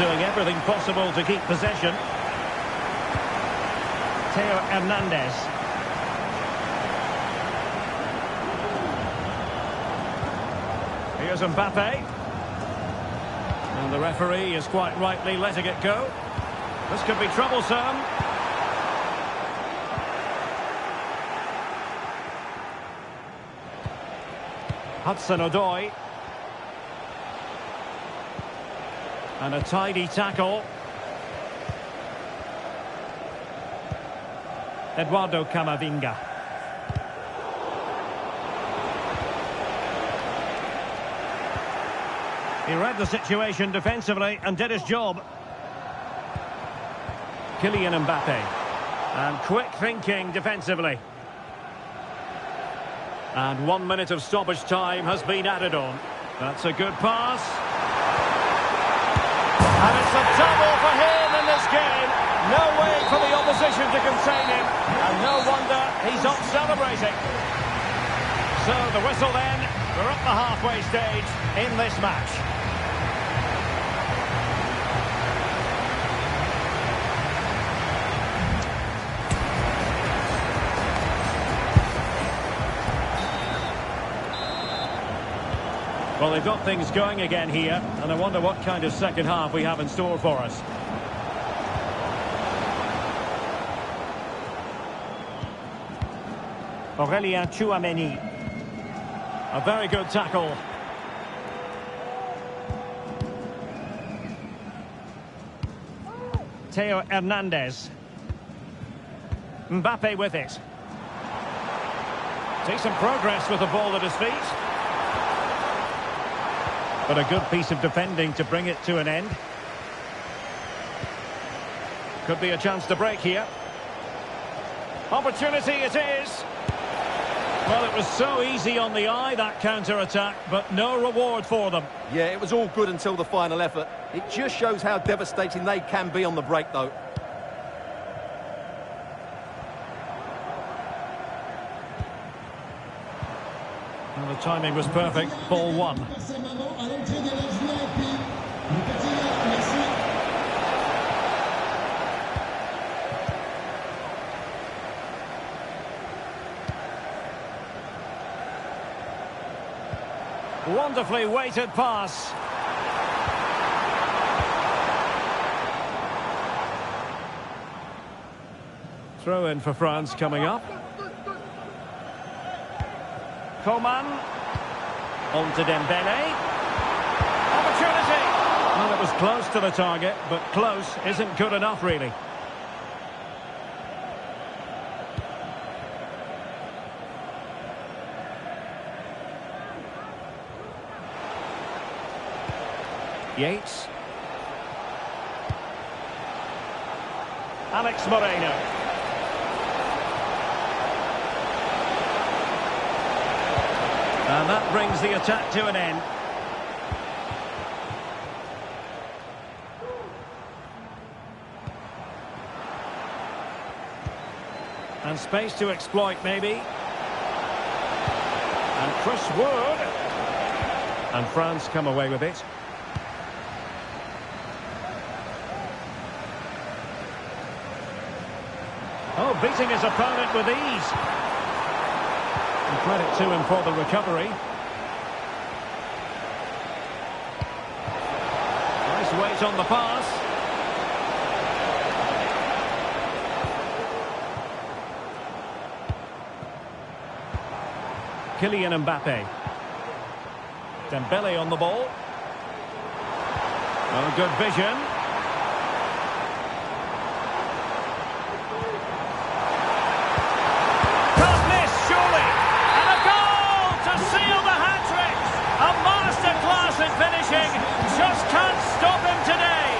Doing everything possible to keep possession. Theo Hernandez. Here's Mbappe. And the referee is quite rightly letting it go. This could be troublesome. Hudson-Odoi. And a tidy tackle. Eduardo Camavinga. He read the situation defensively and did his job. Kylian Mbappe. And quick thinking defensively. And 1 minute of stoppage time has been added on. That's a good pass. And it's a double for him in this game. No way for the opposition to contain him. And no wonder he's off celebrating. So the whistle then. We're at the halfway stage in this match. Well, they've got things going again here, and I wonder what kind of second half we have in store for us. Aurélien Tchouameni. A very good tackle. Theo Hernandez. Mbappe with it. Decent progress with the ball at his feet. But a good piece of defending to bring it to an end. Could be a chance to break here. Opportunity it is. Well, it was so easy on the eye, that counter-attack, but no reward for them. Yeah, it was all good until the final effort. It just shows how devastating they can be on the break, though. Well, the timing was perfect. Ball one. Wonderfully weighted pass. Throw in for France coming up. Coman. On to Dembele. Opportunity! Well, it was close to the target, but close isn't good enough, really. Yates. Alex Moreno. And that brings the attack to an end. And space to exploit, maybe. And Chris Wood. And France come away with it. Oh, beating his opponent with ease. And credit to him for the recovery. Nice weight on the pass. Kylian Mbappe. Dembele on the ball. Oh, good vision. Can't miss, surely. And a goal to seal the hat-trick. A masterclass in finishing. Just can't stop him today.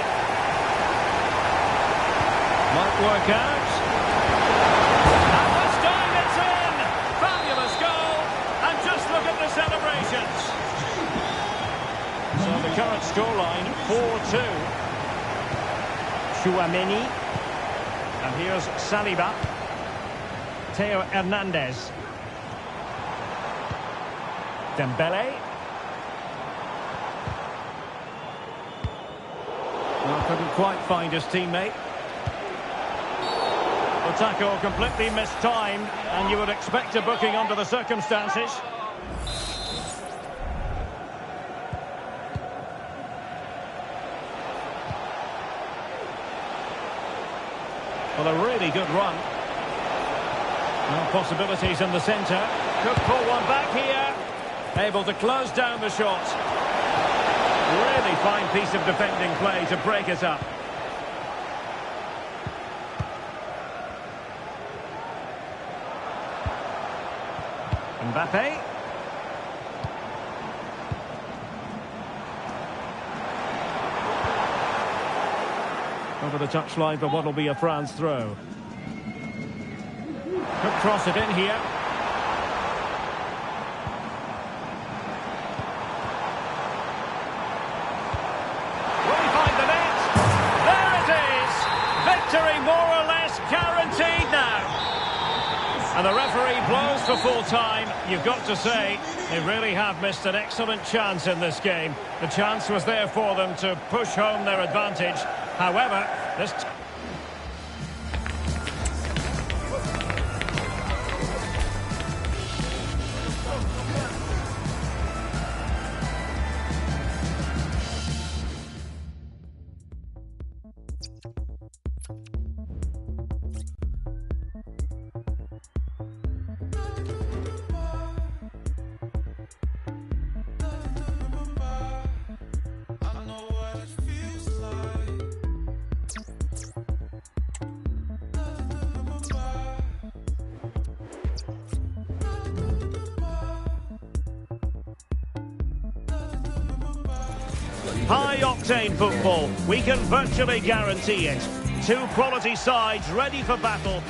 Might work out. And this time it's in. Fabulous goal. And just look at the celebrations. So the current scoreline, 4-2. Chouameni. And here's Saliba. Theo Hernandez. Dembele. Well, couldn't quite find his teammate. The tackle completely mistimed, and you would expect a booking under the circumstances. Well, a really good run. Well, possibilities in the centre. Could pull one back here. Able to close down the shot. Really fine piece of defending play to break it up. Mbappe. Over the touchline for what will be a France throw. Could cross it in here. Will he find the net? There it is! Victory more or less guaranteed now. And the referee blows for full time. You've got to say, they really have missed an excellent chance in this game. The chance was there for them to push home their advantage. However, this... High-octane football, we can virtually guarantee it. Two quality sides ready for battle.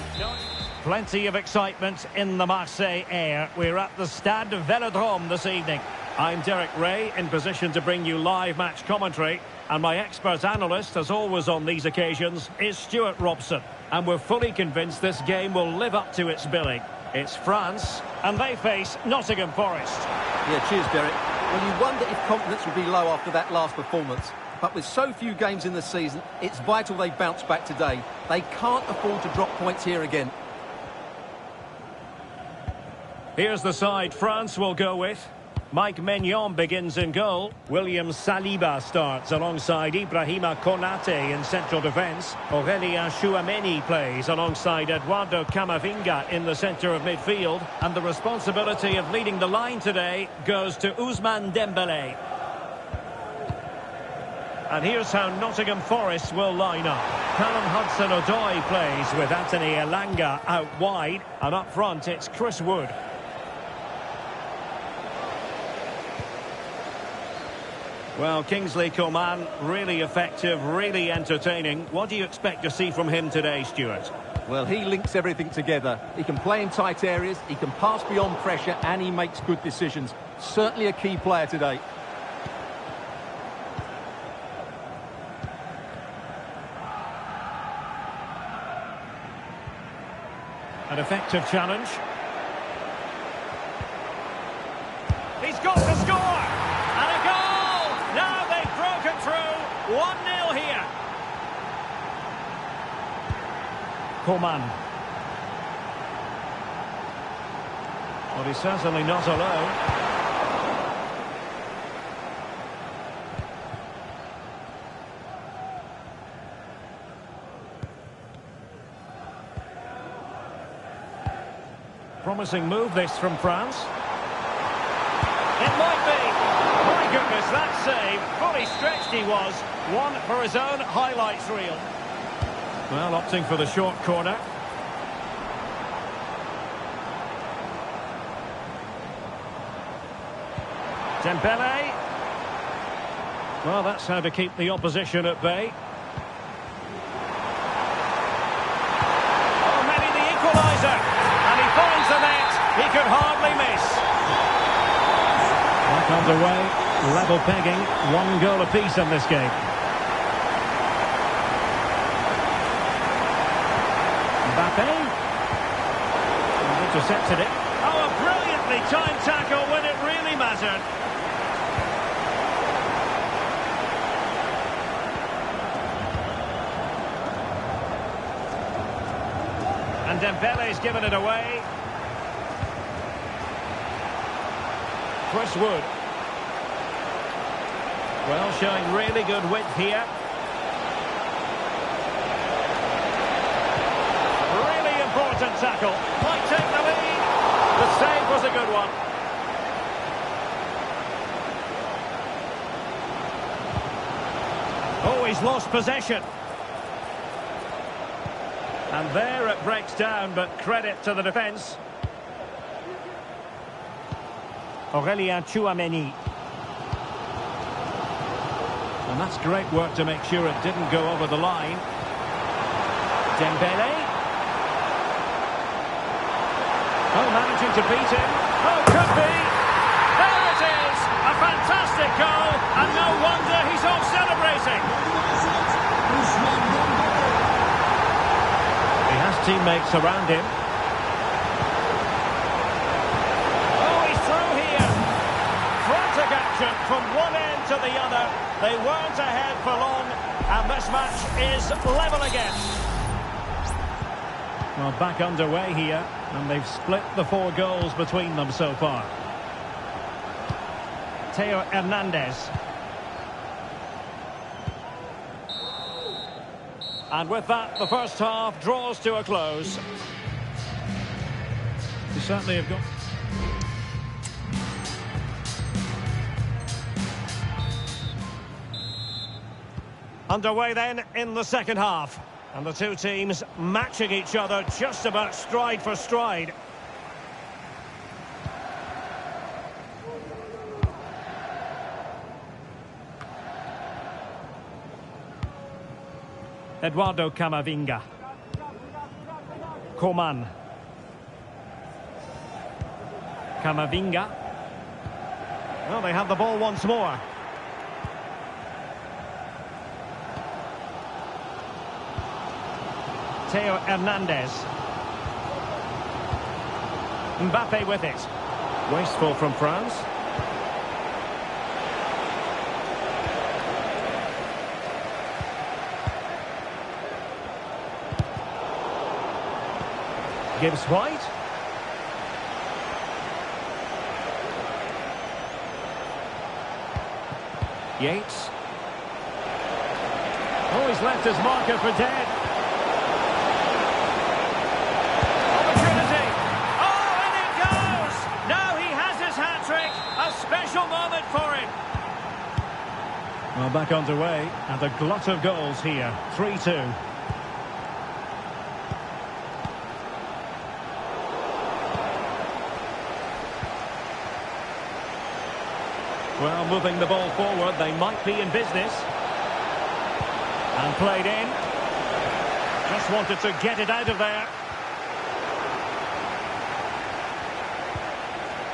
Plenty of excitement in the Marseille air. We're at the Stade Velodrome this evening. I'm Derek Ray, in position to bring you live match commentary. And my expert analyst, as always on these occasions, is Stuart Robson. And we're fully convinced this game will live up to its billing. It's France, and they face Nottingham Forest. Yeah, cheers, Derek. Well, you wonder if confidence would be low after that last performance. But with so few games in the season, it's vital they bounce back today. They can't afford to drop points here again. Here's the side France will go with. Mike Maignan begins in goal. William Saliba starts alongside Ibrahima Konate in central defence. Aurélien Tchouameni plays alongside Eduardo Camavinga in the centre of midfield. And the responsibility of leading the line today goes to Ousmane Dembélé. And here's how Nottingham Forest will line up. Callum Hudson-Odoi plays with Anthony Elanga out wide. And up front, it's Chris Wood. Well, Kingsley Coman, really effective, really entertaining. What do you expect to see from him today, Stuart? Well, he links everything together. He can play in tight areas, he can pass beyond pressure, and he makes good decisions. Certainly a key player today. An effective challenge. He's got to score! And a goal! Now they've broken through. 1-0 here. Coman. Well, he's certainly not alone. Promising move this from France. It might be. My goodness, that save. Fully stretched he was. One for his own highlights reel. Well, opting for the short corner. Dembélé. Well, that's how to keep the opposition at bay. Oh, maybe the equaliser. And he finds the net. He could hardly miss. Back underway. Level pegging. 1 goal apiece in this game. Mbappe. Intercepted it. Oh, a brilliantly timed tackle when it really mattered. And Dembele's given it away. Chris Wood. Well, showing really good width here. Really important tackle. Might take the lead. The save was a good one. Oh, he's lost possession. And there it breaks down, but credit to the defence. Aurélien Tchouameni. And that's great work to make sure it didn't go over the line. Dembélé. Oh, managing to beat him. Oh, could be. There it is. A fantastic goal. And no wonder he's off celebrating. He has teammates around him. Oh, he's through here. Frantic action from one end to the other. They weren't ahead for long, and this match is level again. Well, back underway here, and they've split the 4 goals between them so far. Theo Hernandez. And with that, the first half draws to a close. You certainly have got... Underway then in the second half. And the two teams matching each other just about stride for stride. Eduardo Camavinga. Coman. Camavinga. Well, they have the ball once more. Theo Hernandez. Mbappe with it. Wasteful from France. Gibbs White. Yates. Oh, he's left his marker for dead. Opportunity. Oh, and it goes! Now he has his hat-trick. A special moment for him. Well, back underway, and a glut of goals here. 3-2. Well, moving the ball forward, they might be in business. And played in. Just wanted to get it out of there.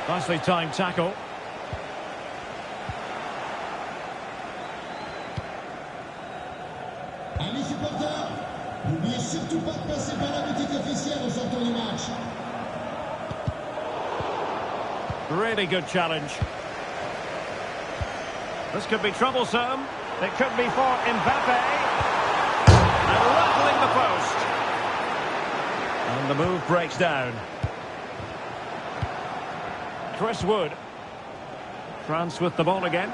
Nicely timed tackle. Amis supporters, n'oubliez surtout pas de passer par la boutique officielle en sortant du match. Really good challenge. This could be troublesome. It could be for Mbappe. And rattling the post. And the move breaks down. Chris Wood. France with the ball again.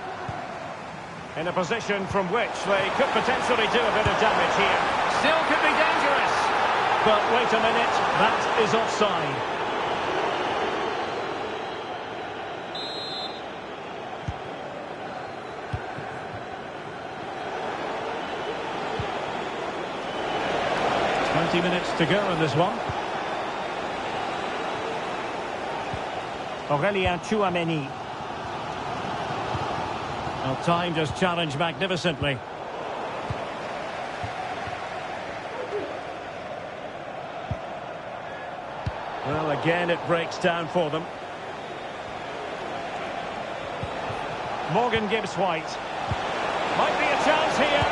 In a position from which they could potentially do a bit of damage here. Still could be dangerous. But wait a minute, that is offside. Minutes to go in this one. Aurélien Tchouameni. Well, timed his challenge magnificently. Well, again it breaks down for them. Morgan Gibbs White. Might be a chance here.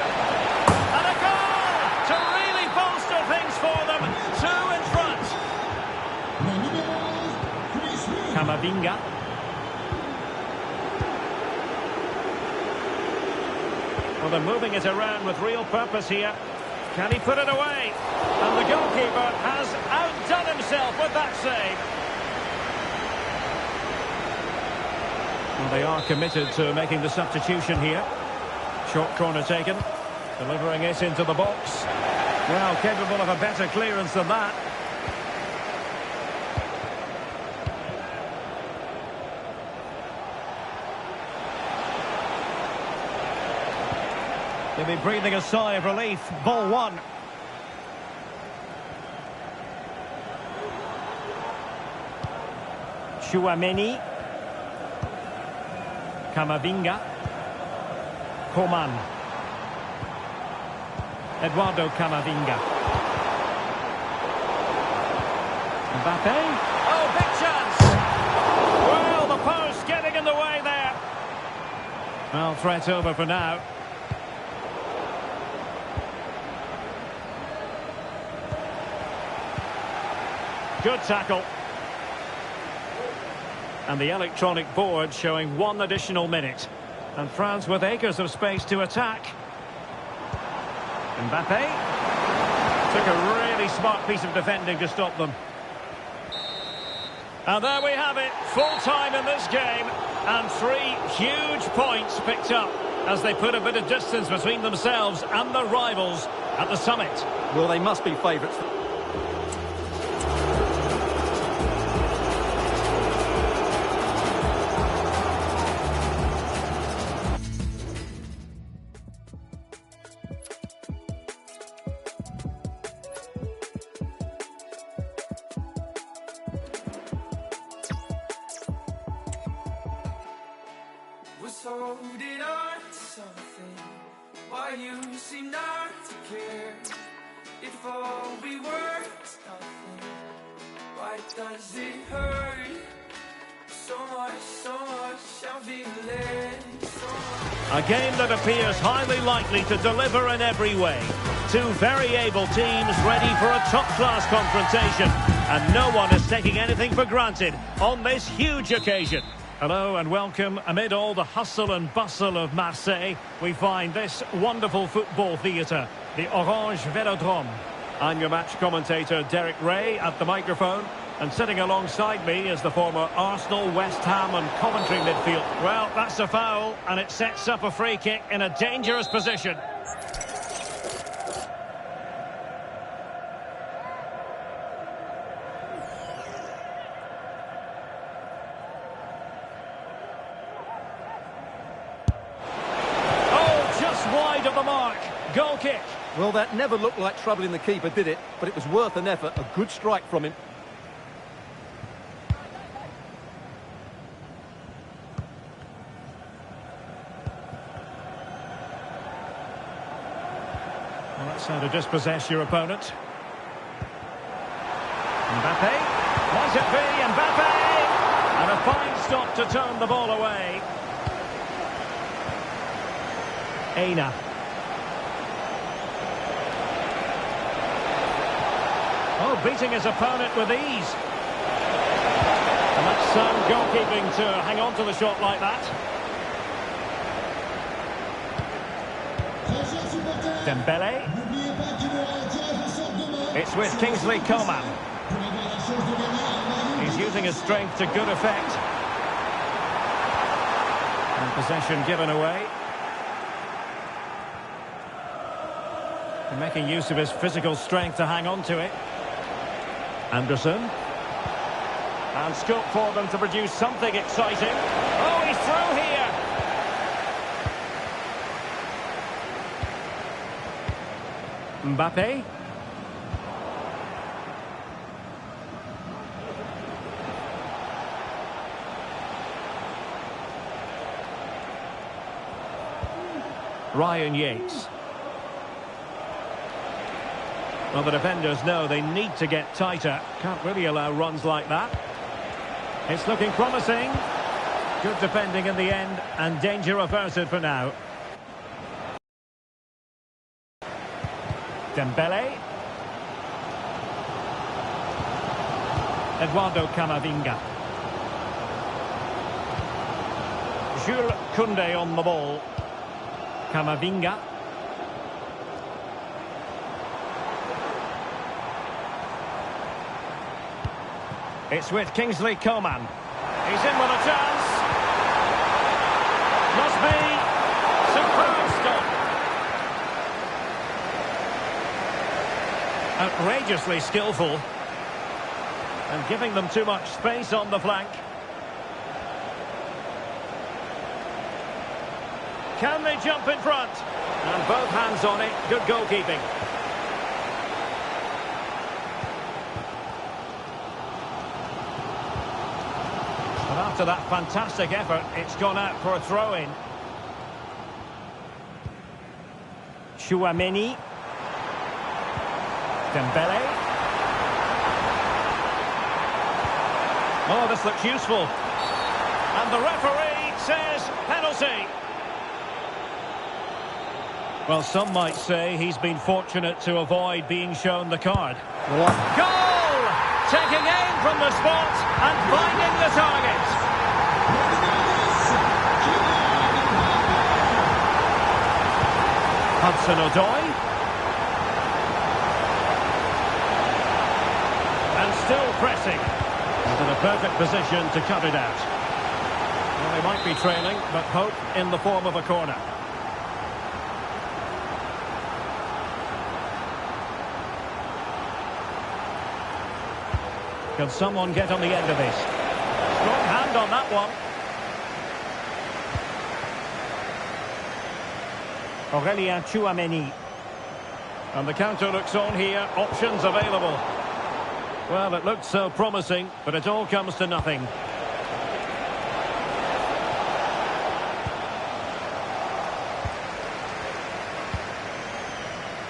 And a goal to really bolster things for them. Two in front. Camavinga. Well, they're moving it around with real purpose here. Can he put it away? And the goalkeeper has outdone himself with that save. Well, they are committed to making the substitution here. Short corner taken. Delivering it into the box. Well, capable of a better clearance than that. They'll be breathing a sigh of relief. Ball one. Tchouameni. Camavinga. Coman. Eduardo Camavinga. Mbappe. Oh, big chance! Well, the post getting in the way there. Well, threat over for now. Good tackle. And the electronic board showing one additional minute. And France with acres of space to attack. Mbappe. Took a really smart piece of defending to stop them. And there we have it. Full time in this game. And 3 huge points picked up as they put a bit of distance between themselves and the rivals at the summit. Well, they must be favourites. Was holding on to something while you seem not to care. If all we were is nothing, why does it hurt so much I'm feeling so much. A game that appears highly likely to deliver in every way. two very able teams ready for a top-class confrontation. And no one is taking anything for granted on this huge occasion. Hello and welcome. Amid all the hustle and bustle of Marseille, we find this wonderful football theatre, the Orange Velodrome. I'm your match commentator, Derek Ray, at the microphone. And sitting alongside me is the former Arsenal, West Ham and Coventry midfield. Well, that's a foul, and it sets up a free kick in a dangerous position. Oh, just wide of the mark. Goal kick. Well, that never looked like troubling the keeper, did it? But it was worth an effort. A good strike from him. Well, that's how to dispossess your opponent. Mbappe. Might it be Mbappe? And a fine stop to turn the ball away. Aina. Oh, beating his opponent with ease. And that's sound goalkeeping to hang on to the shot like that. Dembele. It's with Kingsley Coman. He's using his strength to good effect. And possession given away. And making use of his physical strength to hang on to it. Anderson. And scope for them to produce something exciting. Oh, he's through here. Mbappe. Ryan Yates. Well, the defenders know they need to get tighter. Can't really allow runs like that. It's looking promising. Good defending in the end, and danger averted for now. Dembele. Eduardo Camavinga. Jules Koundé on the ball. Camavinga. It's with Kingsley Coman. He's in with a chance. Must be. Superb stop. Outrageously skillful. And giving them too much space on the flank. Can they jump in front? And both hands on it. Good goalkeeping. And after that fantastic effort, it's gone out for a throw-in. Chouameni. Dembele. Oh, this looks useful. And the referee says penalty. Well, some might say he's been fortunate to avoid being shown the card. Goal! Taking aim from the spot and finding the target. Hudson-Odoi. And still pressing. He's in a perfect position to cut it out. Well, they might be trailing, but hope in the form of a corner. Can someone get on the end of this? Strong hand on that one. Aurélien Chouameni. And the counter looks on here. Options available. Well, it looked so promising, but it all comes to nothing.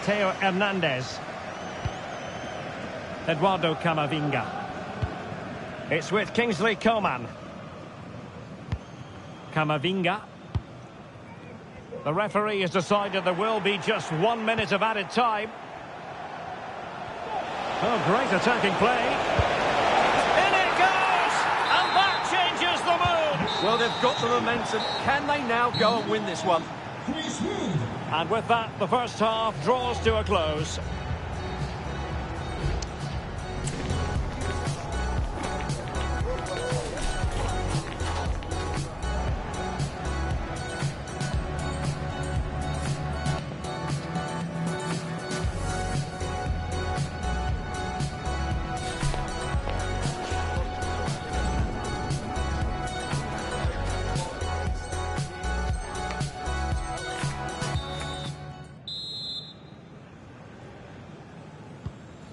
Theo Hernandez. Eduardo Camavinga. It's with Kingsley Coman. Camavinga. The referee has decided there will be just 1 minute of added time. Oh, great attacking play. In it goes! And that changes the mood! Well, they've got the momentum. Can they now go and win this one? And with that, the first half draws to a close.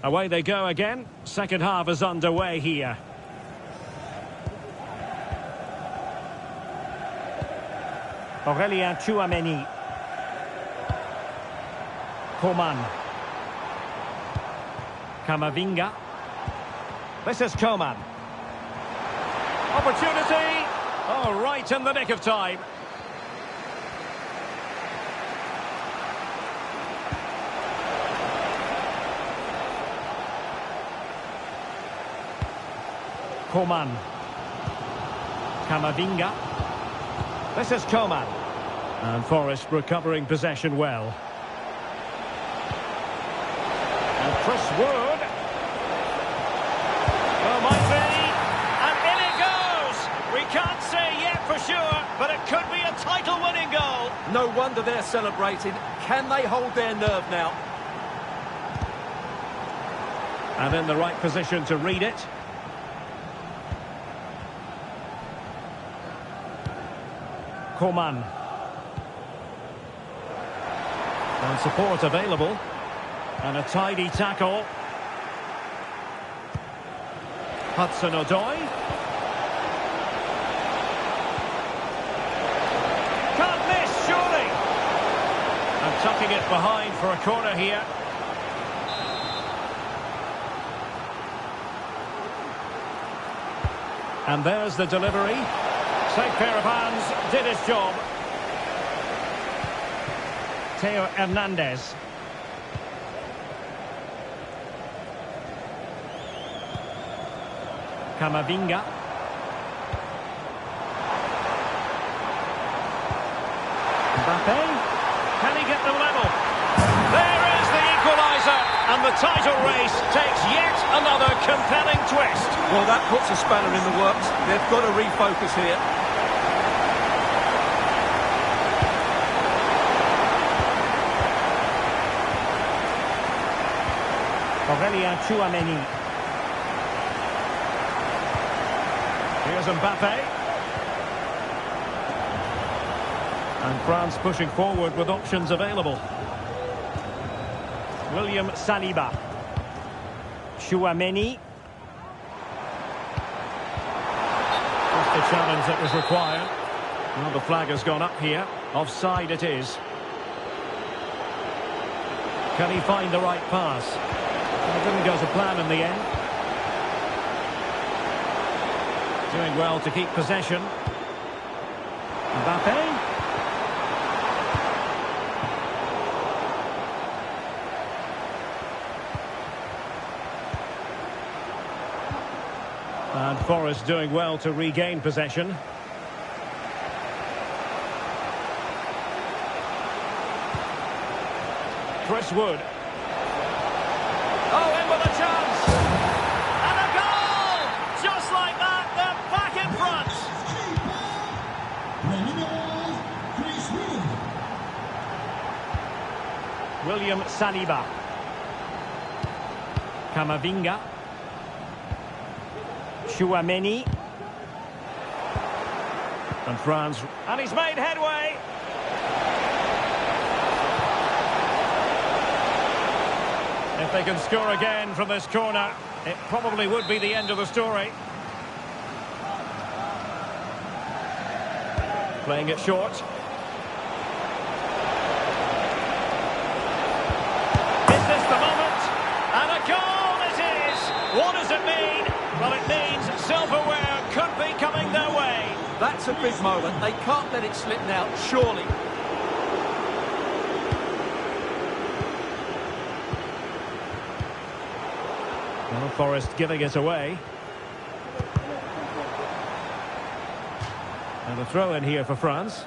Away they go again. Second half is underway here. Aurélien Tchouaméni. Coman. Camavinga. This is Coman. Opportunity. Oh, right in the nick of time. Coman. Camavinga. This is Coman. And Forest recovering possession well. And Chris Wood. Well, might be. And in it goes! We can't say yet for sure, but it could be a title-winning goal. No wonder they're celebrating. Can they hold their nerve now? And in the right position to read it. Coman. And support available. And a tidy tackle. Hudson-Odoi. Can't miss, surely. And tucking it behind for a corner here. And there's the delivery. Safe pair of hands, did his job. Theo Hernandez. Camavinga. Mbappe. Can he get them level? There is the equaliser. And the title race takes yet another compelling twist. Well, that puts a spanner in the works. They've got to refocus here. Aurélien Tchouaméni. Here's Mbappe. And France pushing forward with options available. William Saliba. Tchouaméni. Just the challenge that was required. Well, the flag has gone up here. Offside it is. Can he find the right pass? It didn't go to plan in the end. Doing well to keep possession. Mbappe. And Forest doing well to regain possession. Chris Wood. Oh, in with a chance. And a goal! Just like that, they're back in front. William Saliba. Camavinga. Tchouaméni. And France. And he's made headway. If they can score again from this corner, it probably would be the end of the story. Playing it short. Is this the moment? And a goal it is! What does it mean? Well, it means silverware could be coming their way. That's a big moment. They can't let it slip now, surely. Well, Forest giving it away. And a throw in here for France.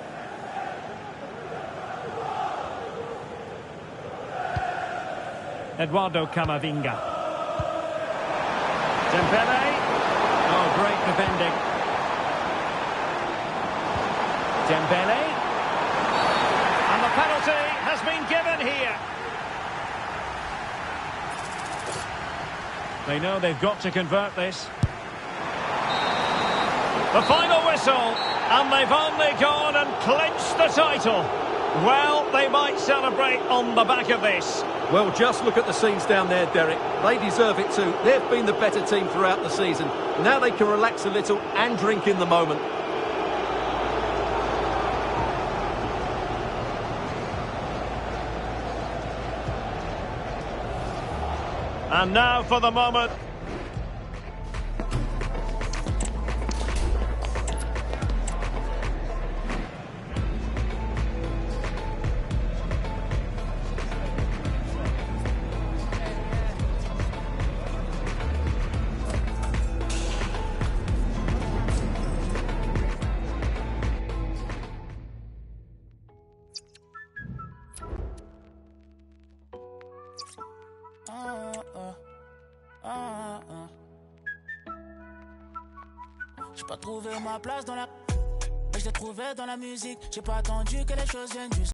Eduardo Camavinga. Dembele. Oh, great defending. Dembele. And the penalty has been given here. They know they've got to convert this. The final whistle, and they've only gone and clinched the title. Well, they might celebrate on the back of this. Well, just look at the scenes down there, Derek. They deserve it too. They've been the better team throughout the season. Now they can relax a little and drink in the moment. And now for the moment. J'ai pas trouvé ma place dans la... Mais je l'ai trouvé dans la musique. J'ai pas attendu que les choses viennent juste